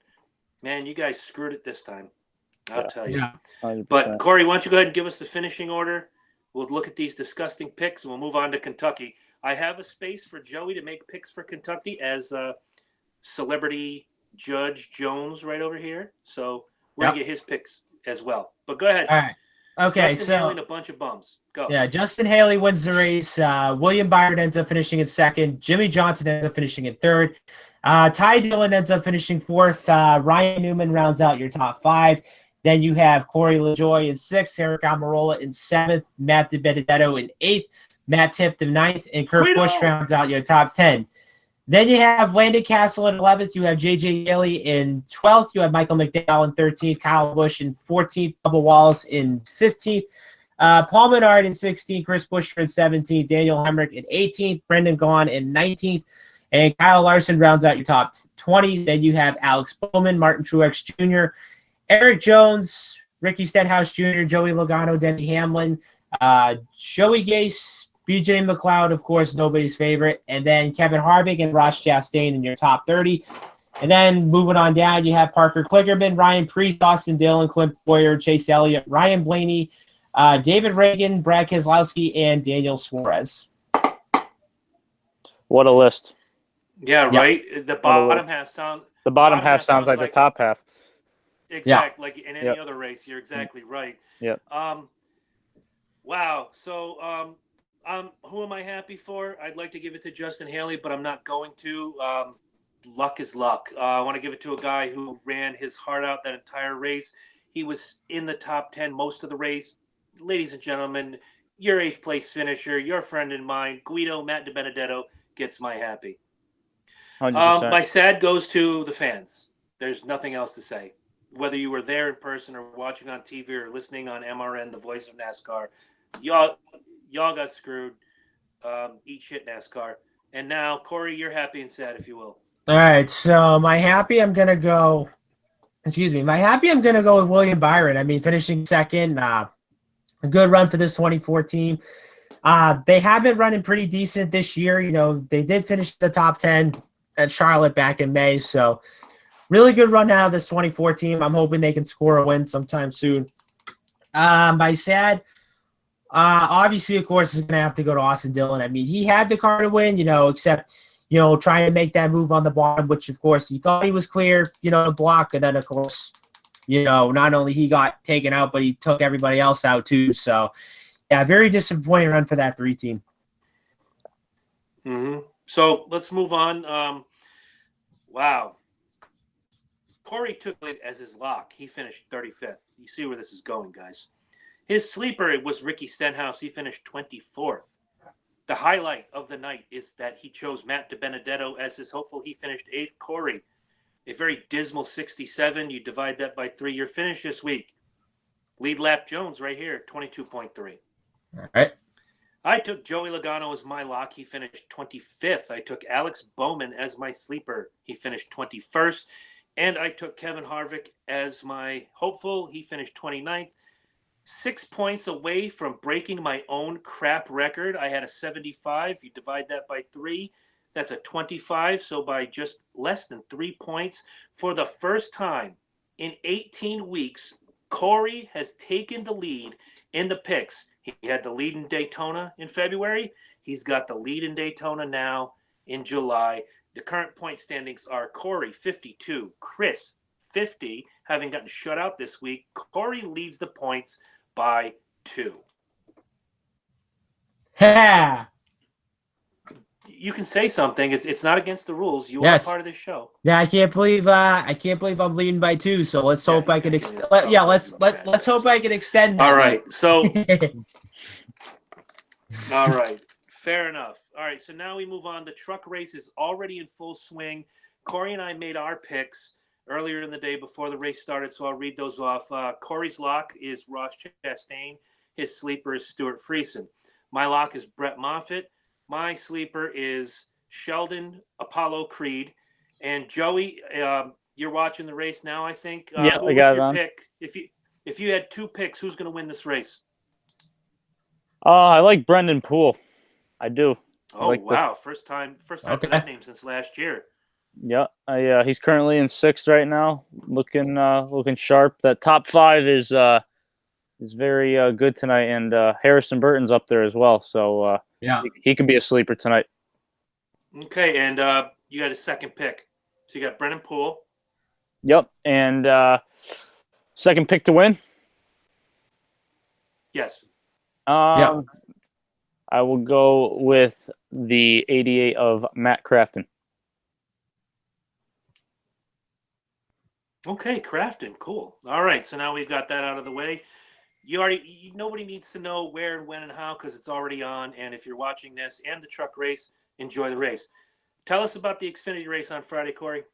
Man, you guys screwed it this time. I'll tell you. Yeah. But Corey, why don't you go ahead and give us the finishing order? We'll look at these disgusting picks and we'll move on to Kentucky. I have a space for Joey to make picks for Kentucky as celebrity Judge Jones right over here. So we're going to get his picks as well. But go ahead. All right. Okay, Justin Haley and a bunch of bums. Go. Yeah, Justin Haley wins the race. William Byron ends up finishing in second. Jimmy Johnson ends up finishing in third. Ty Dillon ends up finishing fourth. Ryan Newman rounds out your top 5. Then you have Corey LaJoie in 6th, Eric Almirola in 7th, Matt DiBenedetto in 8th, Matt Tift in 9th, and Kurt Busch rounds out your top 10. Then you have Landon Castle in 11th. You have J.J. Haley in 12th. You have Michael McDowell in 13th. Kyle Busch in 14th. Bubba Wallace in 15th. Paul Menard in 16th. Chris Buescher in 17th. Daniel Hemrick in 18th. Brendan Gaughan in 19th. And Kyle Larson rounds out your top 20. Then you have Alex Bowman, Martin Truex Jr., Eric Jones, Ricky Stenhouse Jr., Joey Logano, Denny Hamlin, Joey Gase, BJ McLeod, of course, nobody's favorite. And then Kevin Harvick and Ross Chastain in your top 30. And then moving on down, you have Parker Kligerman, Ryan Preece, Austin Dillon, Clint Boyer, Chase Elliott, Ryan Blaney, David Reagan, Brad Keselowski, and Daniel Suarez. What a list. Yeah, right? The bottom half sounds like the top half. Exactly. Like in any other race, you're exactly right. Yep. Wow. So who am I happy for? I'd like to give it to Justin Haley, but I'm not going to. Luck is luck. I want to give it to a guy who ran his heart out that entire race. He was in the top 10 most of the race. Ladies and gentlemen, your 8th place finisher, your friend and mine, Guido Matt DiBenedetto, gets my happy. 100%. My sad goes to the fans. There's nothing else to say. Whether you were there in person or watching on TV or listening on MRN, the voice of NASCAR, y'all got screwed. Eat shit, NASCAR. And now, Corey, you're happy and sad, if you will. All right, so my happy, I'm going to go with William Byron. I mean, finishing second, a good run for this 2014. They have been running pretty decent this year. You know, they did finish the top 10 at Charlotte back in May, so really good run out of this 2014. I'm hoping they can score a win sometime soon. By sad, obviously, of course, is going to have to go to Austin Dillon. I mean, he had the car to win, except, trying to make that move on the bottom, which, of course, he thought he was clear, to block. And then, of course, not only he got taken out, but he took everybody else out, too. So, yeah, very disappointing run for that 3 team. Mm-hmm. So let's move on. Wow. Corey took it as his lock. He finished 35th. You see where this is going, guys. His sleeper was Ricky Stenhouse. He finished 24th. The highlight of the night is that he chose Matt DiBenedetto as his hopeful. He finished 8th. Corey, a very dismal 67. You divide that by 3. Your finish this week. Lead lap Jones right here, 22.3. All right. I took Joey Logano as my lock. He finished 25th. I took Alex Bowman as my sleeper. He finished 21st. And I took Kevin Harvick as my hopeful. He finished 29th. 6 points away from breaking my own crap record. I had a 75. You divide that by 3. That's a 25. So by just less than 3 points, for the first time in 18 weeks, Corey has taken the lead in the picks. He had the lead in Daytona in February. He's got the lead in Daytona now in July. The current point standings are Corey 52, Chris 50, having gotten shut out this week. Corey leads the points by 2. Ha! You can say something. It's not against the rules. You Yes. are part of this show. Yeah, I can't believe I'm leading by 2. So let's hope I can let's hope I can extend that. All right. So all right. Fair enough. All right. So now we move on. The truck race is already in full swing. Corey and I made our picks earlier in the day before the race started, so I'll read those off. Corey's lock is Ross Chastain. His sleeper is Stuart Friesen. My lock is Brett Moffitt. My sleeper is Sheldon Apollo Creed. And Joey, you're watching the race now, I think. Yeah, who I got was it your on. pick? If you had 2 picks, who's going to win this race? I like Brendan Poole. I do. Oh, like wow. First time for that name since last year. Yeah, he's currently in 6th right now, looking sharp. That top 5 is very good tonight, and Harrison Burton's up there as well. So Yeah. he could be a sleeper tonight. Okay, and you got a second pick. So you got Brennan Poole. Yep, and second pick to win. Yes. Yeah. I will go with the 88 of Matt Crafton. Okay, Crafton, cool. All right, so now we've got that out of the way. Nobody needs to know where and when and how because it's already on. And if you're watching this and the truck race, enjoy the race. Tell us about the Xfinity race on Friday, Corey.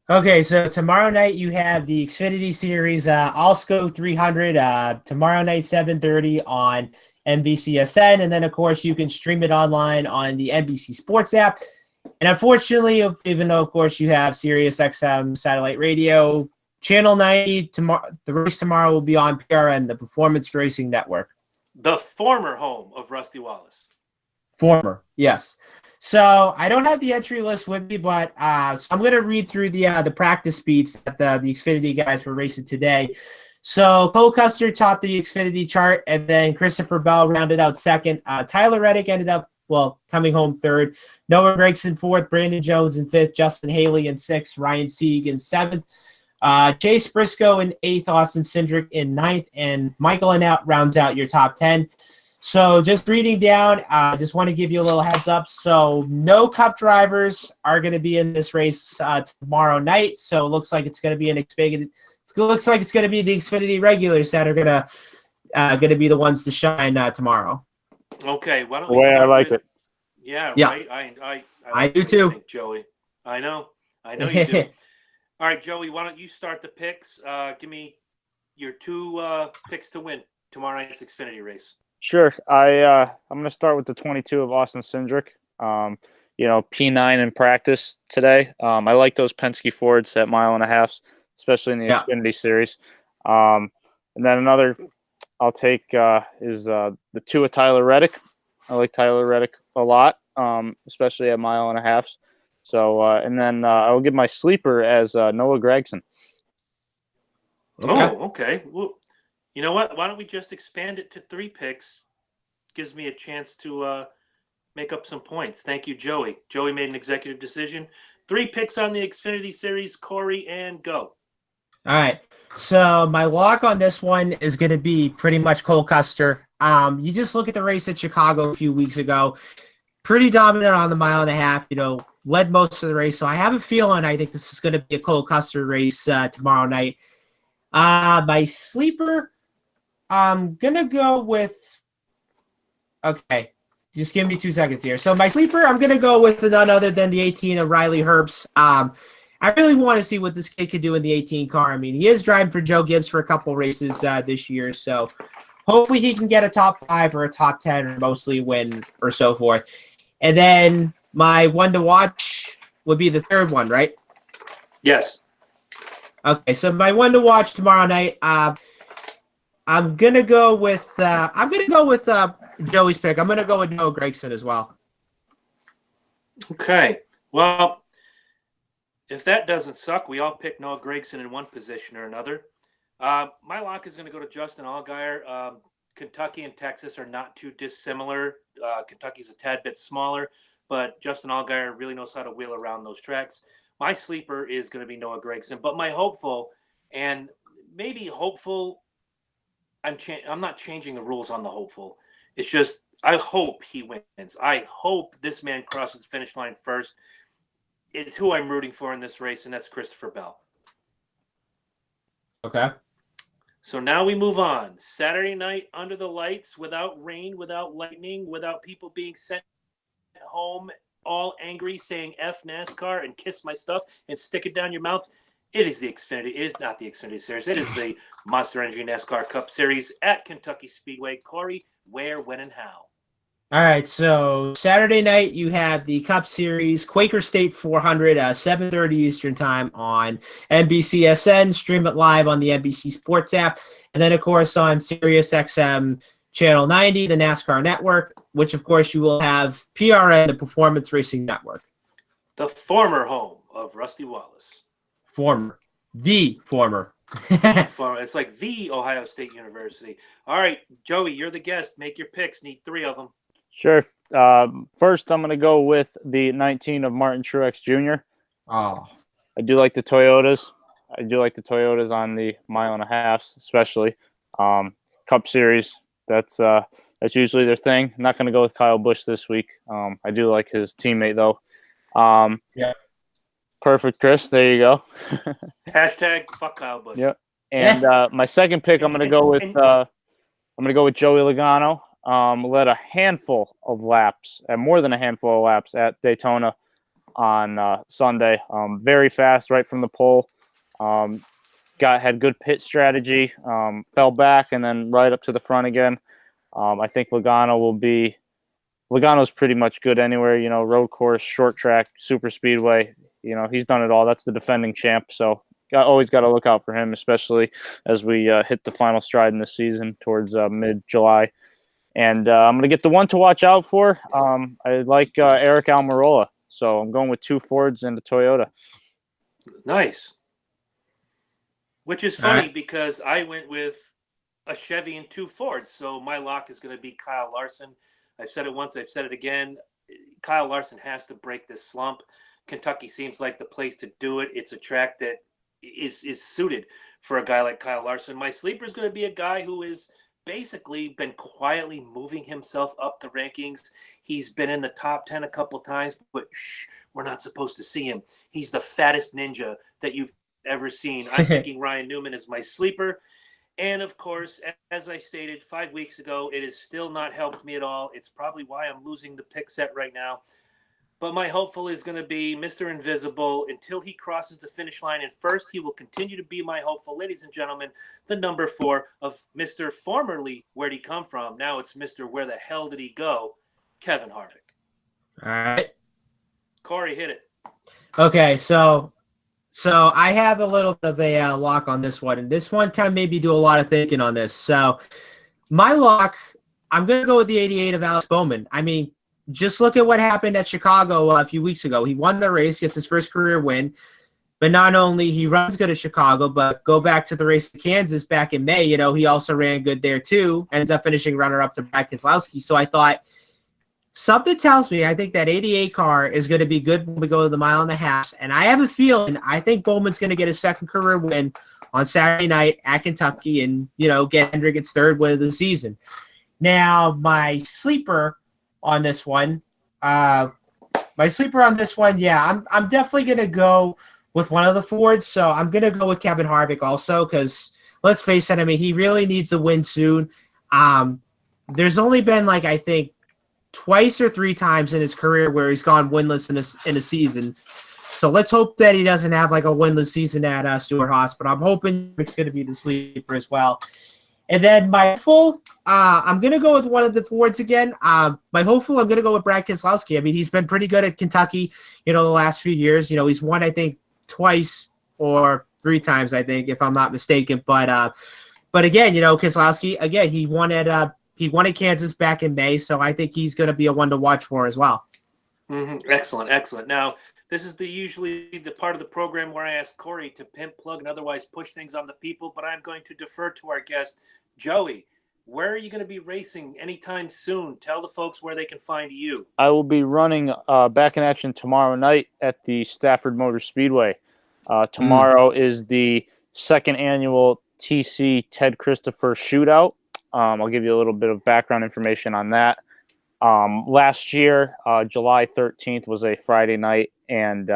Okay, so tomorrow night you have the Xfinity Series Allsco 300 tomorrow night 7:30 on NBCSN, and then of course you can stream it online on the NBC Sports app. And unfortunately, even though of course you have Sirius XM satellite radio, Channel 90 tomorrow, the race tomorrow will be on PRN, the Performance Racing Network. The former home of Rusty Wallace. Former, yes. So I don't have the entry list with me, but so I'm going to read through the practice speeds that the Xfinity guys were racing today. So Cole Custer topped the Xfinity chart, and then Christopher Bell rounded out second. Tyler Reddick ended up, coming home third. Noah Gragson fourth. Brandon Jones in fifth. Justin Haley in sixth. Ryan Sieg in seventh. Chase Briscoe in eighth. Austin Cindric in ninth. And Michael Annett rounds out your top 10. So just reading down, just want to give you a little heads up. So no Cup drivers are going to be in this race tomorrow night. So it looks like it's going to be an Xfinity. It looks like it's going to be the Xfinity regulars that are going to be the ones to shine tomorrow. Okay, why don't The we way start I like with, it. Yeah, Yeah. right. I I do the way you too. think, Joey. I know you do. All right, Joey, why don't you start the picks? Give me your 2 picks to win tomorrow night's Xfinity race. Sure. I'm going to start with the 22 of Austin Cindric. P9 in practice today. I like those Penske Fords at 1.5 miles, especially in the Xfinity Series. And then another I'll take is the 2 of Tyler Reddick. I like Tyler Reddick a lot, especially at 1.5 miles. So, and then I will give my sleeper as Noah Gragson. Oh, okay. Well, You know what? Why don't we just expand it to 3 picks? Gives me a chance to make up some points. Thank you, Joey. Joey made an executive decision. 3 picks on the Xfinity Series. Corey, and go. All right. So my lock on this one is going to be pretty much Cole Custer. You just look at the race at Chicago a few weeks ago. Pretty dominant on the mile and a half, led most of the race. So I have a feeling I think this is going to be a Cole Custer race tomorrow night. My sleeper, I'm going to go with – okay. Just give me 2 seconds here. So my sleeper, I'm going to go with none other than the 18 of Riley Herbst. I really want to see what this kid could do in the 18 car. I mean, he is driving for Joe Gibbs for a couple races this year, so hopefully he can get a top 5 or a top 10 or mostly win or so forth. And then my one to watch would be the third one, right? Yes. Okay, so my one to watch tomorrow night, I'm gonna go with Joey's pick. I'm gonna go with Noah Gragson as well. Okay. Well, if that doesn't suck, we all pick Noah Gragson in one position or another. My lock is going to go to Justin Allgaier. Kentucky and Texas are not too dissimilar. Kentucky's a tad bit smaller, but Justin Allgaier really knows how to wheel around those tracks. My sleeper is going to be Noah Gragson, but my hopeful, and maybe hopeful, I'm not changing the rules on the hopeful. It's just I hope he wins. I hope this man crosses the finish line first. It's who I'm rooting for in this race, and that's Christopher Bell. Okay. So now we move on. Saturday night under the lights, without rain, without lightning, without people being sent home all angry saying F NASCAR and kiss my stuff and stick it down your mouth. It is the Xfinity. It is not the Xfinity Series. It is the Monster Energy NASCAR Cup Series at Kentucky Speedway. Corey, where, when, and how? All right, so Saturday night you have the Cup Series, Quaker State 400, 7:30 Eastern Time on NBCSN. Stream it live on the NBC Sports app, and then of course on Sirius XM Channel 90, the NASCAR Network, which of course you will have PRN, the Performance Racing Network, the former home of Rusty Wallace. The former. It's like the Ohio State University. All right, Joey, you're the guest. Make your picks. Need 3 of them. Sure. First, I'm going to go with the 19 of Martin Truex Jr. Oh, I do like the Toyotas. I do like the Toyotas on the mile and a half, especially. Cup Series, that's usually their thing. I'm not going to go with Kyle Busch this week. I do like his teammate, though. yeah. Perfect, Chris. There you go. Hashtag fuck Kyle Busch. Yep. And my second pick, I'm going to go with Joey Logano. Led a handful of laps, more than a handful of laps at Daytona on Sunday. Very fast right from the pole. Had good pit strategy. Fell back and then right up to the front again. I think Logano's pretty much good anywhere. Road course, short track, super speedway. He's done it all. That's the defending champ. So always got to look out for him, especially as we hit the final stride in the season towards mid-July. And I'm going to get the one to watch out for. I like Eric Almirola. So I'm going with 2 Fords and a Toyota. Nice. Which is funny because I went with a Chevy and 2 Fords. So my lock is going to be Kyle Larson. I've said it once. I've said it again. Kyle Larson has to break this slump. Kentucky seems like the place to do it. It's a track that is suited for a guy like Kyle Larson. My sleeper is going to be a guy who is basically been quietly moving himself up the rankings. He's been in the top 10 a couple times, but we're not supposed to see him. He's the fattest ninja that you've ever seen. I'm thinking Ryan Newman is my sleeper. And of course, as I stated 5 weeks ago, it has still not helped me at all. It's probably why I'm losing the pick set right now. But my hopeful is going to be Mr. Invisible until he crosses the finish line. And first, he will continue to be my hopeful. Ladies and gentlemen, the number 4 of Mr. Formerly Where'd He Come From? Now it's Mr. Where the Hell Did He Go? Kevin Harvick. all right. Corey, hit it. Okay, so I have a little bit of a lock on this one, and this one kind of made me do a lot of thinking on this. So my lock, I'm going to go with the 88 of Alex Bowman. I mean, just look at what happened at Chicago a few weeks ago. He won the race, gets his first career win. But not only he runs good at Chicago, but go back to the race in Kansas back in May, he also ran good there too. Ends up finishing runner-up to Brad Keselowski. So I thought, something tells me I think that 88 car is going to be good when we go to the mile and a half. And I have a feeling I think Bowman's going to get his second career win on Saturday night at Kentucky and, get Hendrick's third win of the season. Now, my sleeper on this one, I'm definitely going to go with one of the Fords. So I'm going to go with Kevin Harvick also because, let's face it, he really needs a win soon. There's only been, I think, twice or three times in his career where he's gone winless in a season. So let's hope that he doesn't have a winless season at Stewart Haas, but I'm hoping it's going to be the sleeper as well. And then my full, I'm going to go with one of the Fords again. My hopeful, I'm going to go with Brad Keselowski. He's been pretty good at Kentucky, the last few years. He's won, I think, twice or three times, I think, if I'm not mistaken. But again, Keselowski, again, he won at Kansas back in May, so I think he's going to be a one to watch for as well. Mm-hmm. Excellent. Now, this is usually the part of the program where I ask Corey to pimp, plug, and otherwise push things on the people, but I'm going to defer to our guest, Joey. Where are you going to be racing anytime soon? Tell the folks where they can find you. I will be running back in action tomorrow night at the Stafford Motor Speedway. Tomorrow is the second annual TC Ted Christopher Shootout. I'll give you a little bit of background information on that. Last year, July 13th was a Friday night, and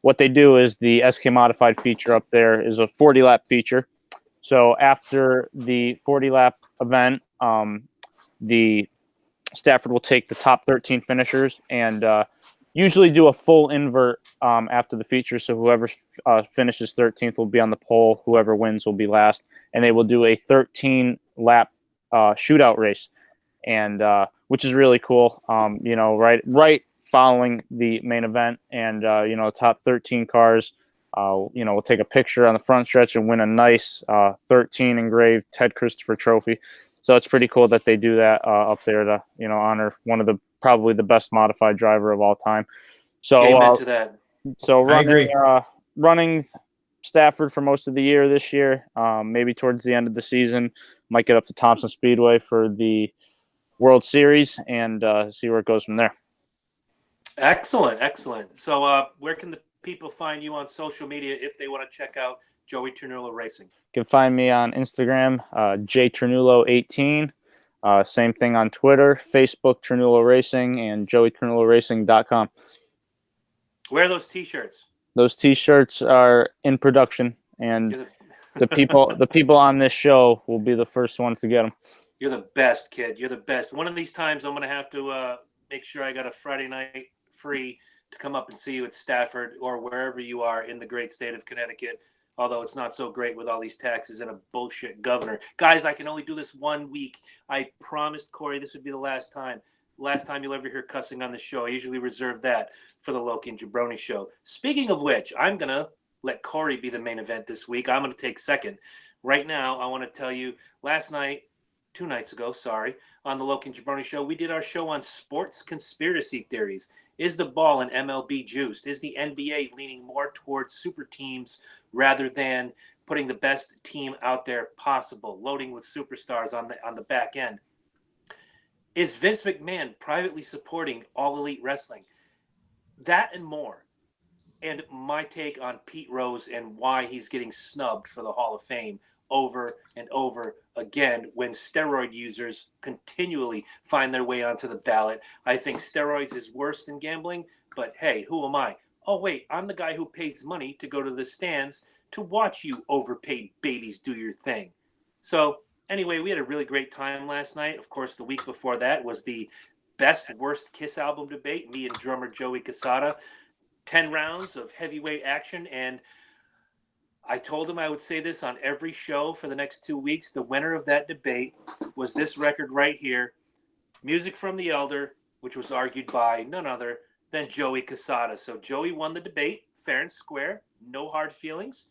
what they do is the SK Modified feature up there is a 40-lap feature. So after the 40-lap event, the Stafford will take the top 13 finishers and usually do a full invert after the feature. So whoever finishes 13th will be on the pole. Whoever wins will be last, and they will do a 13-lap shootout race, and which is really cool. Right following the main event, and top 13 cars. We'll take a picture on the front stretch and win a nice 13 engraved Ted Christopher trophy. So it's pretty cool that they do that up there to honor one of probably the best modified driver of all time. So amen to that. So running Stafford for most of the year this year, maybe towards the end of the season, might get up to Thompson Speedway for the World Series and see where it goes from there. Excellent. So where can the people find you on social media if they want to check out Joey Ternullo Racing? You can find me on Instagram, jternullo18. Same thing on Twitter, Facebook, Ternullo Racing, and joeyternulloracing.com. Where are those T-shirts? Those T-shirts are in production, and the people on this show will be the first ones to get them. You're the best, kid. You're the best. One of these times, I'm going to have to make sure I got a Friday night free to come up and see you at Stafford or wherever you are in the great state of Connecticut, although it's not so great with all these taxes and a bullshit governor. Guys, I can only do this 1 week. I promised Corey this would be the last time. Last time you'll ever hear cussing on the show. I usually reserve that for the Loki and Jabroni show. Speaking of which, I'm going to let Corey be the main event this week. I'm going to take second. Right now, I want to tell you, two nights ago, on the Loki and Jabroni show, we did our show on sports conspiracy theories. Is the ball in MLB juiced? Is the NBA leaning more towards super teams rather than putting the best team out there possible, loading with superstars on the back end? Is Vince McMahon privately supporting All Elite Wrestling? That and more. And my take on Pete Rose and why he's getting snubbed for the Hall of Fame over and over again when steroid users continually find their way onto the ballot. I think steroids is worse than gambling, but hey, who am I? Oh, wait, I'm the guy who pays money to go to the stands to watch you overpaid babies do your thing. So anyway, we had a really great time last night. Of course, the week before that was the best worst Kiss album debate, me and drummer Joey Casada. 10 rounds of heavyweight action, and I told him I would say this on every show for the next 2 weeks. The winner of that debate was this record right here, Music from the Elder, which was argued by none other than Joey Casada. So Joey won the debate, fair and square, no hard feelings,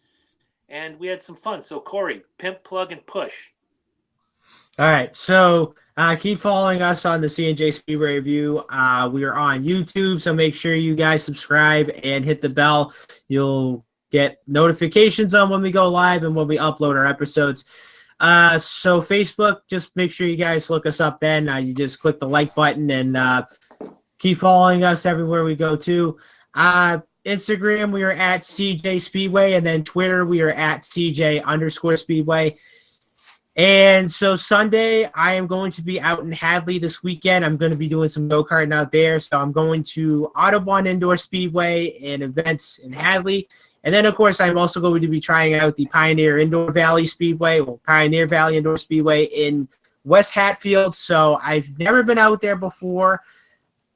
and we had some fun. So Corey, pimp, plug, and push. All right, so keep following us on the C+J Speedway Review. We are on YouTube, so make sure you guys subscribe and hit the bell. You'll get notifications on when we go live and when we upload our episodes. So Facebook, just make sure you guys look us up then. You just click the like button and keep following us everywhere we go to. Instagram, we are at CJ Speedway, and then Twitter, we are at CJ_Speedway. And so Sunday, I am going to be out in Hadley this weekend. I'm going to be doing some go-karting out there. So I'm going to Audubon Indoor Speedway and events in Hadley. And then, of course, I'm also going to be trying out the Pioneer Indoor Valley Speedway, or Pioneer Valley Indoor Speedway in West Hatfield. So I've never been out there before.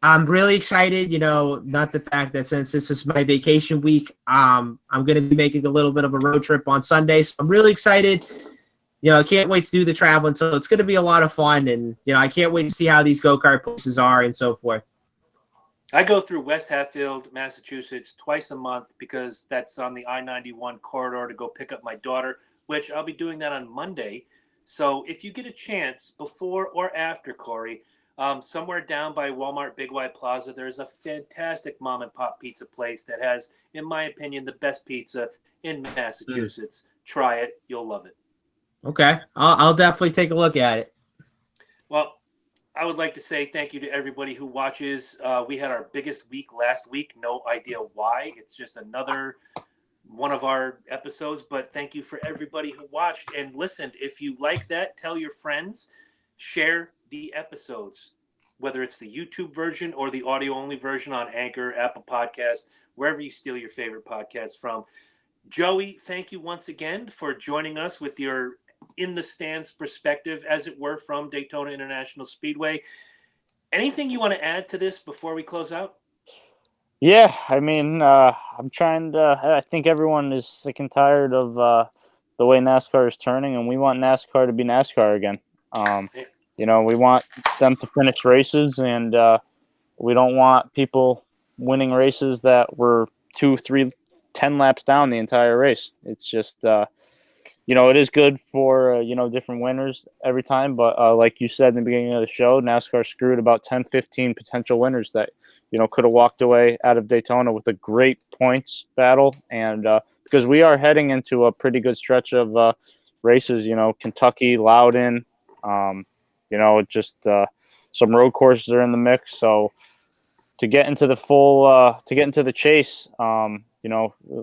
I'm really excited, not the fact that since this is my vacation week, I'm going to be making a little bit of a road trip on Sunday. So I'm really excited. I can't wait to do the traveling. So it's going to be a lot of fun. And, I can't wait to see how these go-kart places are and so forth. I go through West Hatfield, Massachusetts twice a month because that's on the I-91 corridor to go pick up my daughter, which I'll be doing that on Monday. So if you get a chance before or after, Corey, somewhere down by Walmart Big Y Plaza, there's a fantastic mom and pop pizza place that has, in my opinion, the best pizza in Massachusetts. Try it. You'll love it. Okay. I'll definitely take a look at it. Well, I would like to say thank you to everybody who watches. We had our biggest week last week. No idea why. It's just another one of our episodes. But thank you for everybody who watched and listened. If you like that, tell your friends. Share the episodes, whether it's the YouTube version or the audio-only version on Anchor, Apple Podcasts, wherever you steal your favorite podcasts from. Joey, thank you once again for joining us with your in the stands perspective, as it were, from Daytona International Speedway. Anything you want to add to this before we close out? Yeah, I mean, I'm trying to. I think everyone is sick and tired of the way NASCAR is turning, and we want NASCAR to be NASCAR again. We want them to finish races, and we don't want people winning races that were 2, 3, 10 laps down the entire race. It's just. It is good for, different winners every time. But like you said in the beginning of the show, NASCAR screwed about 10, 15 potential winners that, could have walked away out of Daytona with a great points battle. And because we are heading into a pretty good stretch of races, Kentucky, Loudon, just some road courses are in the mix. So to get into the chase, a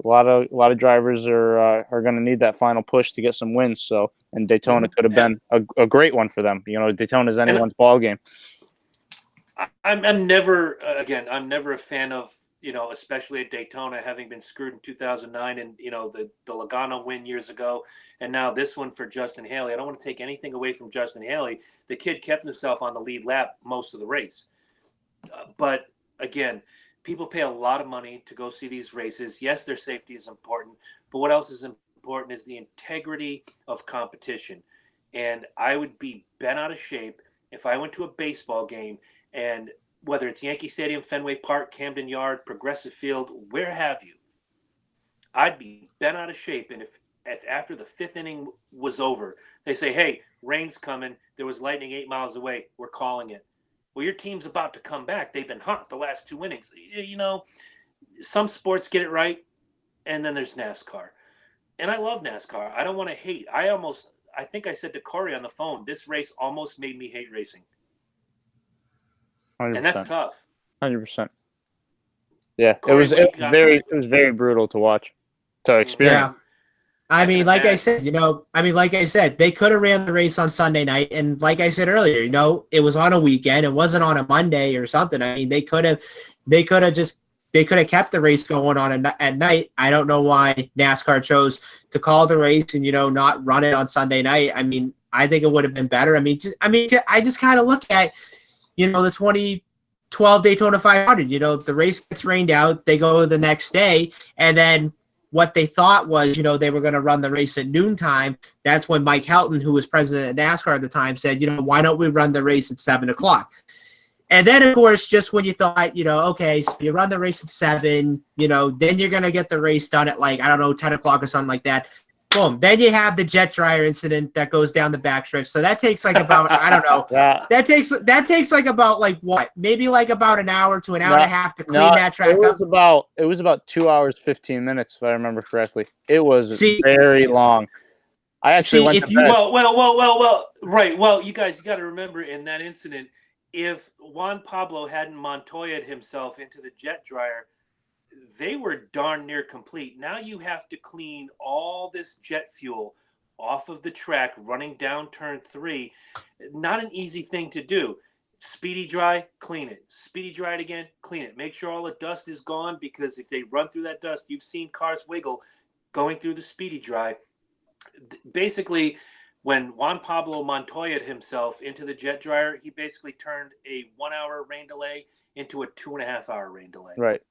lot of drivers are going to need that final push to get some wins. So, and Daytona could have been a great one for them. Daytona is anyone's ball game. I'm never a fan of, especially at Daytona, having been screwed in 2009 and, the Logano win years ago. And now this one for Justin Haley. I don't want to take anything away from Justin Haley. The kid kept himself on the lead lap most of the race. But again, people pay a lot of money to go see these races. Yes, their safety is important, but what else is important is the integrity of competition. And I would be bent out of shape if I went to a baseball game, and whether it's Yankee Stadium, Fenway Park, Camden Yard, Progressive Field, where have you, I'd be bent out of shape. And if after the 5th inning was over, they say, hey, rain's coming, there was lightning 8 miles away, we're calling it. Well, your team's about to come back. They've been hot the last 2 innings. Some sports get it right, and then there's NASCAR. And I love NASCAR. I don't want to hate. I think I said to Corey on the phone, this race almost made me hate racing. 100%. And that's tough. 100%. Yeah, Corey, it was very brutal to watch, to experience. Yeah. I mean, like I said, they could have ran the race on Sunday night. And like I said earlier, it was on a weekend. It wasn't on a Monday or something. I mean, they could have kept the race going on at night. I don't know why NASCAR chose to call the race and, not run it on Sunday night. I mean, I think it would have been better. I just kind of look at, the 2012 Daytona 500, the race gets rained out. They go the next day, and then what they thought was, they were going to run the race at noontime. That's when Mike Helton, who was president of NASCAR at the time, said, why don't we run the race at 7 o'clock? And then, of course, just when you thought, okay, so you run the race at 7, then you're going to get the race done at 10 o'clock or something like that. boom. Then you have the jet dryer incident that goes down the backstretch. So that takes like about, I don't know. Yeah. That takes like about like what? Maybe like about an hour to an hour and a half to clean that track up. It was about 2 hours 15 minutes if I remember correctly. It was See, very long. I actually went if to you bed. Well, right. Well, you guys, you got to remember in that incident, if Juan Pablo hadn't Montoya'd himself into the jet dryer, they were darn near complete. Now you have to clean all this jet fuel off of the track running down turn 3. Not an easy thing to do. Speedy dry, clean it. Speedy dry it again, clean it. Make sure all the dust is gone, because if they run through that dust, you've seen cars wiggle going through the speedy dry. Basically, when Juan Pablo Montoya'd himself into the jet dryer, he basically turned a 1 hour rain delay into a 2.5 hour rain delay. Right.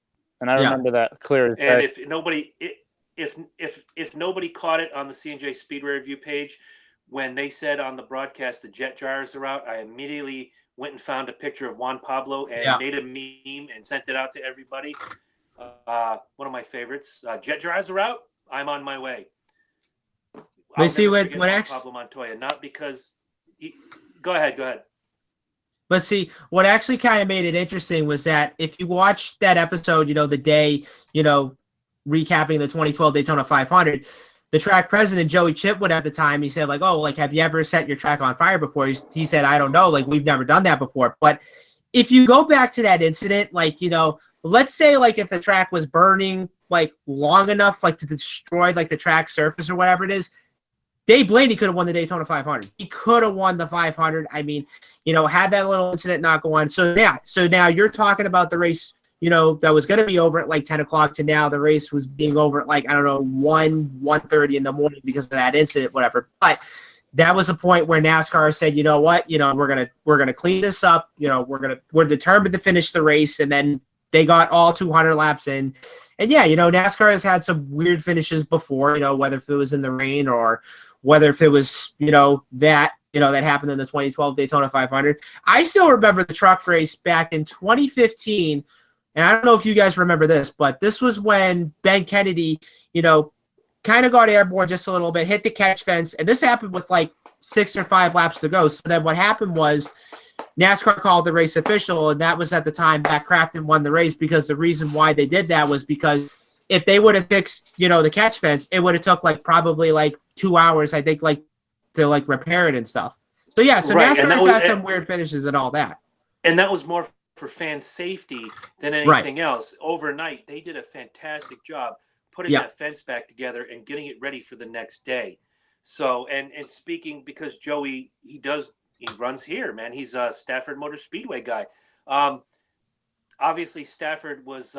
And I remember that clear as day. And if nobody caught it on the C+J Speedway review page, when they said on the broadcast the jet dryers are out, I immediately went and found a picture of Juan Pablo and made a meme and sent it out to everybody. One of my favorites. Jet dryers are out. I'm on my way. Let's see what Pablo Montoya, not because go ahead. But see, what actually kind of made it interesting was that if you watched that episode, the day, recapping the 2012 Daytona 500, the track president, Joey Chipwood, at the time, he said, like, oh, like, have you ever set your track on fire before? He said, I don't know. Like, we've never done that before. But if you go back to that incident, like, let's say, like, if the track was burning, like, long enough, like, to destroy, like, the track surface or whatever it is, Dave Blaney could have won the Daytona 500. He could have won the 500. I mean, had that little incident not go on. So now you're talking about the race, that was going to be over at like 10 o'clock to now the race was being over at like, I don't know, 1:30 in the morning because of that incident, whatever. But that was a point where NASCAR said, you know what, we're gonna clean this up. We're determined to finish the race, and then they got all 200 laps in. And yeah, NASCAR has had some weird finishes before, whether if it was in the rain or whether if it was, that happened in the 2012 Daytona 500. I still remember the truck race back in 2015, and I don't know if you guys remember this, but this was when Ben Kennedy, kind of got airborne just a little bit, hit the catch fence, and this happened with like 6 or 5 laps to go. So then what happened was NASCAR called the race official, and that was at the time that Crafton won the race, because the reason why they did that was because if they would have fixed, the catch fence, it would have took like probably like 2 hours, I think, like to like repair it and stuff. So yeah, so right. NASCAR's had some weird finishes and all that. And that was more for fan safety than anything else. Overnight, they did a fantastic job putting that fence back together and getting it ready for the next day. So, and speaking, because Joey, he runs here, man. He's a Stafford Motor Speedway guy. Obviously, Stafford was,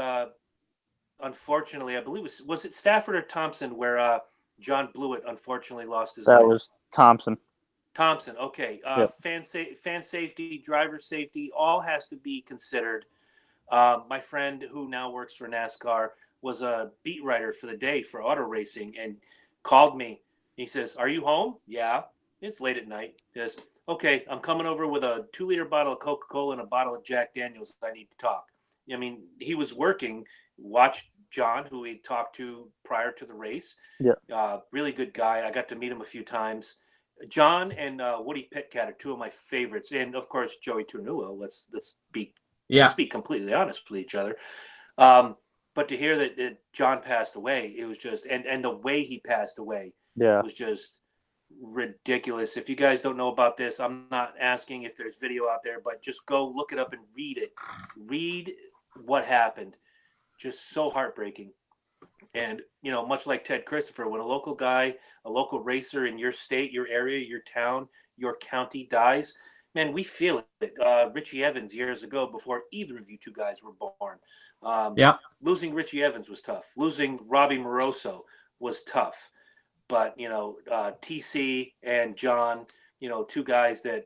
unfortunately, I believe was it Stafford or Thompson where John Blewett unfortunately lost his life? That was Thompson. Okay. Fan safety, driver safety, all has to be considered. My friend who now works for NASCAR was a beat writer for the day for auto racing and called me. He says, "Are you home?" "Yeah." "It's late at night." He says, "Okay, I'm coming over with a 2-liter bottle of Coca-Cola and a bottle of Jack Daniels. I need to talk." I mean, he was working, watched John, who we talked to prior to the race. Yeah. Really good guy. I got to meet him a few times. John and Woody Pitkat are two of my favorites. And of course, Joey Ternullo. Let's be completely honest with each other. But to hear that John passed away, it was just, and the way he passed away was just ridiculous. If you guys don't know about this, I'm not asking if there's video out there, but just go look it up and read it. Read what happened. Just so heartbreaking. And, much like Ted Christopher, when a local guy, a local racer in your state, your area, your town, your county dies, man, we feel it. Richie Evans years ago, before either of you two guys were born. Losing Richie Evans was tough. Losing Robbie Moroso was tough. But, TC and John, two guys that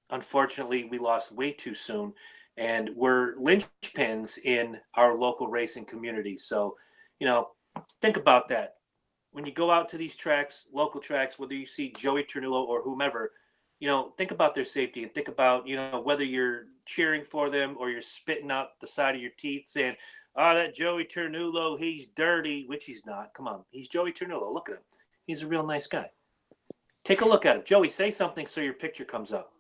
unfortunately we lost way too soon. And we're linchpins in our local racing community. So, think about that. When you go out to these tracks, local tracks, whether you see Joey Ternullo or whomever, think about their safety and think about, whether you're cheering for them or you're spitting out the side of your teeth saying, "Oh, that Joey Ternullo, he's dirty," which he's not. Come on. He's Joey Ternullo. Look at him. He's a real nice guy. Take a look at him. Joey, say something so your picture comes up.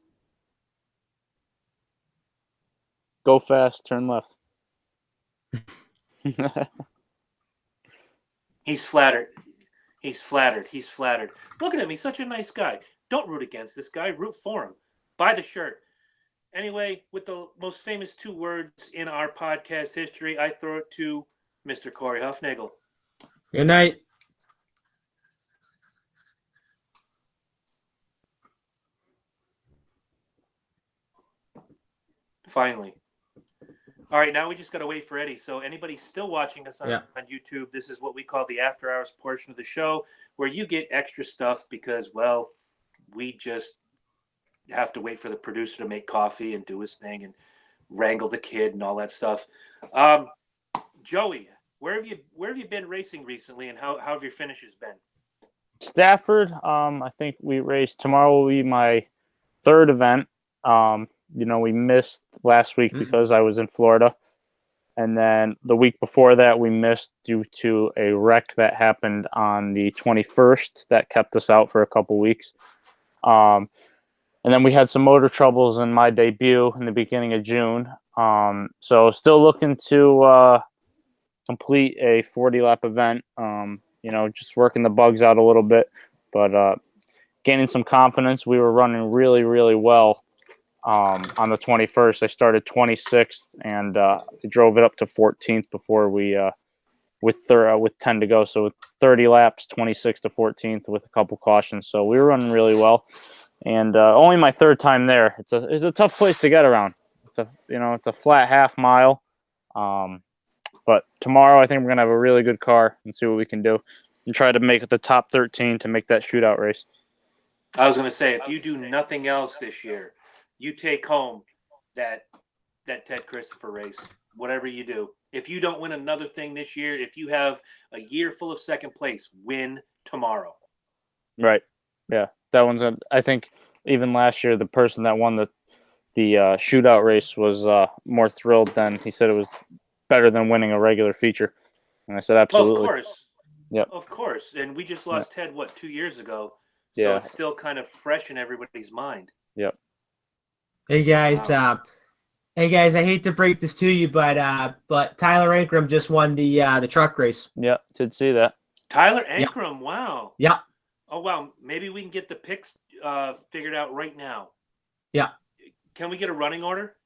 Go fast, turn left. He's flattered. He's flattered. He's flattered. Look at him. He's such a nice guy. Don't root against this guy. Root for him. Buy the shirt. Anyway, with the most famous 2 words in our podcast history, I throw it to Mr. Corey Huffnagel. Good night. Finally. All right, now we just got to wait for Eddie. So anybody still watching us on YouTube, this is what we call the after hours portion of the show, where you get extra stuff because, well, we just have to wait for the producer to make coffee and do his thing and wrangle the kid and all that stuff. Joey, where have you been racing recently, and how have your finishes been? Stafford, I think we raced. Tomorrow will be my 3rd event. We missed last week because I was in Florida. And then the week before that, we missed due to a wreck that happened on the 21st that kept us out for a couple weeks. And then we had some motor troubles in my debut in the beginning of June. So still looking to complete a 40-lap event, just working the bugs out a little bit, but gaining some confidence. We were running really, really well. On the 21st, I started 26th and drove it up to 14th before we, with 10 to go. So with 30 laps, 26th to 14th with a couple cautions. So we were running really well, and only my 3rd time there. It's a tough place to get around. It's a flat half mile. But tomorrow I think we're gonna have a really good car and see what we can do and try to make it the top 13 to make that shootout race. I was going to say, if you do nothing else this year, you take home that Ted Christopher race, whatever you do. If you don't win another thing this year, if you have a year full of second place, win tomorrow. Right. Yeah. That one's I think even last year, the person that won the shootout race was more thrilled than he said it was better than winning a regular feature. And I said, absolutely. Of course. Yep. Of course. And we just lost Ted, 2 years ago? So yeah. It's still kind of fresh in everybody's mind. Yep. Hey guys, I hate to break this to you, but Tyler Ankrum just won the truck race. Yeah, did see that. Tyler Ankrum, wow. Yeah. Oh wow, maybe we can get the picks figured out right now. Yeah. Can we get a running order?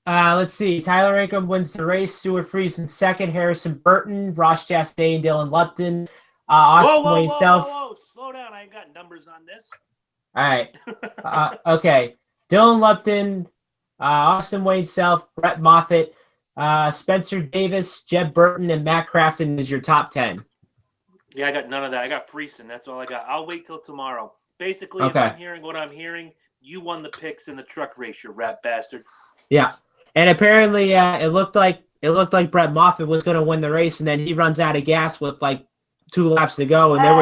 Let's see. Tyler Ankrum wins the race. Stuart Friesen second. Harrison Burton, Ross Chastain, Dylan Lupton, Austin Wayne Self. Whoa! Slow down. I ain't got numbers on this. All right. Okay. Dylan Lupton, Austin Wayne Self, Brett Moffitt, Spencer Davis, Jeb Burton, and Matt Crafton is your top 10. Yeah, I got none of that. I got Friesen. That's all I got. I'll wait till tomorrow. Basically, Okay. If I'm hearing what I'm hearing, you won the picks in the truck race, you rat bastard. Yeah. And apparently it looked like Brett Moffitt was going to win the race, and then he runs out of gas with 2 laps to go, and there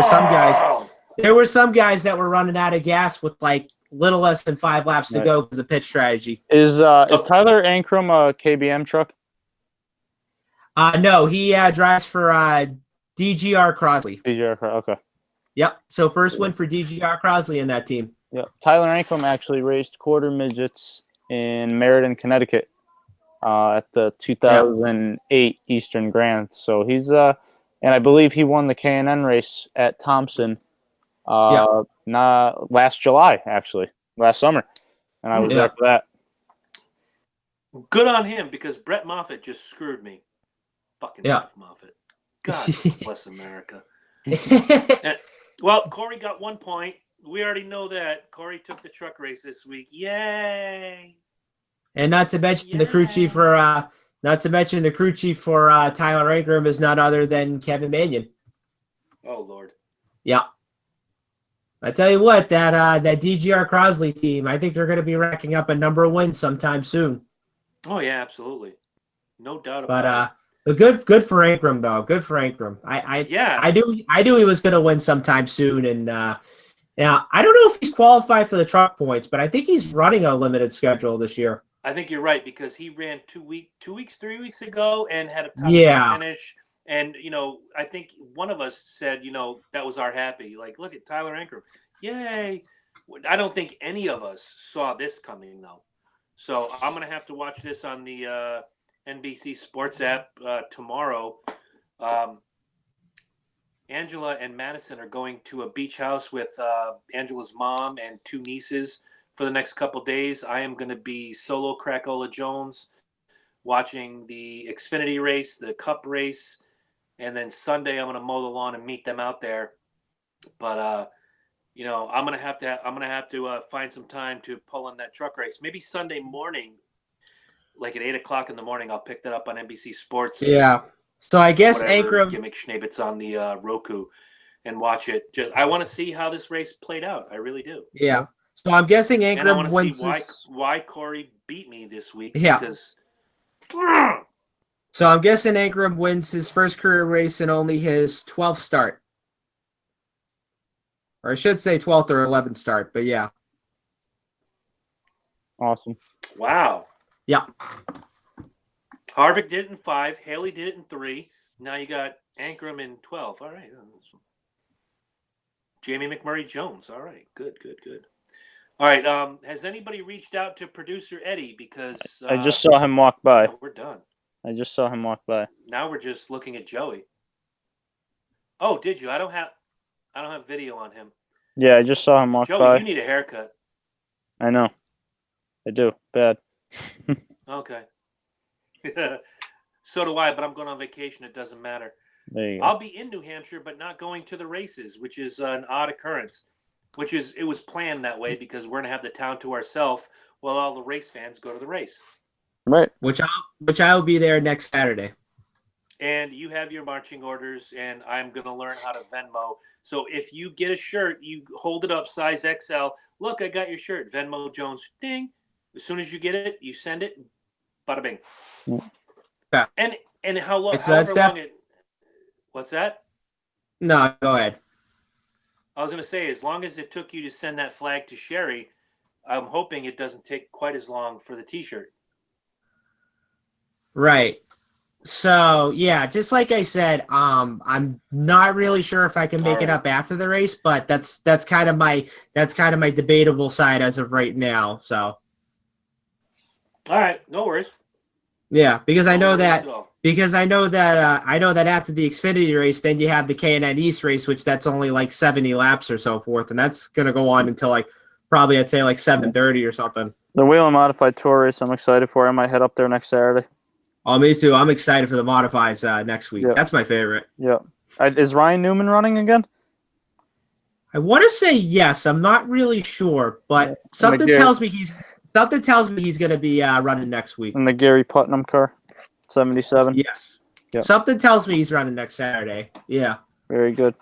were some guys that were running out of gas with little less than 5 laps to go because of pit strategy. Is Tyler Ankrum a KBM truck? No, he drives for DGR Crosley. DGR, okay. Yep. So first win for DGR Crosley in that team. Yeah. Tyler Ankrum actually raced quarter midgets in Meriden, Connecticut at the 2008 Eastern Grand. So he's and I believe he won the K&N race at Thompson last July, actually, last summer. And I was there for that. Good on him, because Brett Moffitt just screwed me. Fucking Brett Moffitt. God bless America. Well, Corey got 1 point. We already know that. Corey took the truck race this week. Yay! And not to mention the crew chief for Tyler Ankrum is none other than Kevin Manion. Oh Lord. Yeah. I tell you what, that DGR Crosley team, I think they're going to be racking up a number of wins sometime soon. Oh yeah, absolutely, no doubt about it. But good for Ankrum though. Good for Ankrum. I knew he was going to win sometime soon, and now I don't know if he's qualified for the truck points, but I think he's running a limited schedule this year. I think you're right, because he ran 3 weeks ago and had a top 10 finish And, I think one of us said, that was our happy. Like, look at Tyler Ankrum. Yay. I don't think any of us saw this coming, though. So I'm going to have to watch this on the NBC Sports app tomorrow. Angela and Madison are going to a beach house with Angela's mom and 2 nieces for the next couple days. I am going to be solo Cracola Jones watching the Xfinity race, the Cup race. And then Sunday, I'm going to mow the lawn and meet them out there. But I'm going to have to find some time to pull in that truck race. Maybe Sunday morning, like at 8:00 in the morning, I'll pick that up on NBC Sports. Yeah. So I guess whatever Ankrum gimmick schnabit's on the Roku and watch it. I want to see how this race played out. I really do. Yeah. So I'm guessing Ankrum and I want to wins see why Corey beat me this week. Yeah. Because. So I'm guessing Ankrum wins his first career race in only his 12th start. Or I should say 12th or 11th start, but yeah. Awesome. Wow. Yeah. Harvick did it in 5. Haley did it in 3. Now you got Ankrum in 12. All right. Jamie McMurray Jones. All right. Good. All right. Has anybody reached out to producer Eddie? Because I just saw him walk by. We're done. I just saw him walk by. Now we're just looking at Joey. Oh, did you? I don't have video on him. Yeah, I just saw him walk Joey, by. you need a haircut. I know. I do. Bad. Okay. So do I, but I'm going on vacation. It doesn't matter. There you go. I'll be in New Hampshire, but not going to the races, which is an odd occurrence. It was planned that way because we're going to have the town to ourselves while all the race fans go to the race. Right. Which I'll be there next Saturday. And you have your marching orders, and I'm going to learn how to Venmo. So if you get a shirt, you hold it up, size XL. Look, I got your shirt. Venmo Jones. Ding. As soon as you get it, you send it. Bada bing. Yeah. And how long? However long it. What's that? No, go ahead. I was going to say, as long as it took you to send that flag to Sherry, I'm hoping it doesn't take quite as long for the T-shirt. Right. So yeah, just like I said, I'm not really sure if I can make it up after the race, but that's kind of my debatable side as of right now. So. All right, no worries. Yeah, because I know that I know that after the Xfinity race, then you have the K&N East race, which that's only like 70 laps or so forth, and that's gonna go on until like probably I'd say like 7:30 or something. The Wheel and Modified Tour race, I'm excited for. I might head up there next Saturday. Oh, me too. I'm excited for the modifies next week. Yeah. That's my favorite. Yeah. Is Ryan Newman running again? I want to say yes. I'm not really sure, but something tells me he's going to be running next week. In the Gary Putnam car, 77. Yes. Yep. Something tells me he's running next Saturday. Yeah. Very good.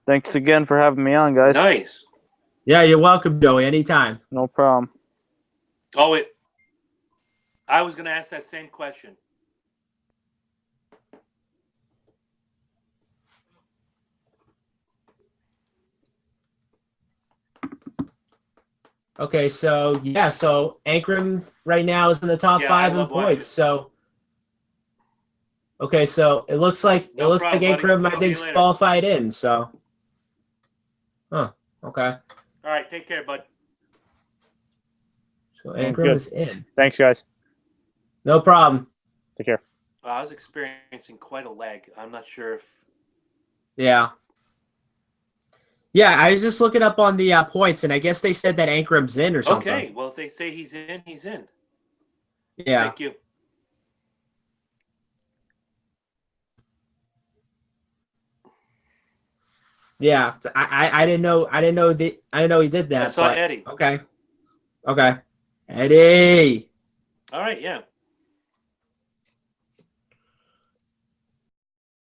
Thanks again for having me on, guys. Nice. Yeah, you're welcome, Joey. Anytime. No problem. Oh, I was going to ask that same question. Okay, so Ankrum right now is in the top 5 in points. So okay, so it looks like Ankrum I think qualified in. So, okay. All right, take care, bud. So Ankrum is in. Thanks, guys. No problem. Take care. I was experiencing quite a lag. I'm not sure if. Yeah. Yeah, I was just looking up on the points, and I guess they said that Ankrum's in or something. Okay, well, if they say he's in, he's in. Yeah. Thank you. Yeah, I didn't know he did that. I saw Eddie. Okay. Eddie. All right, yeah.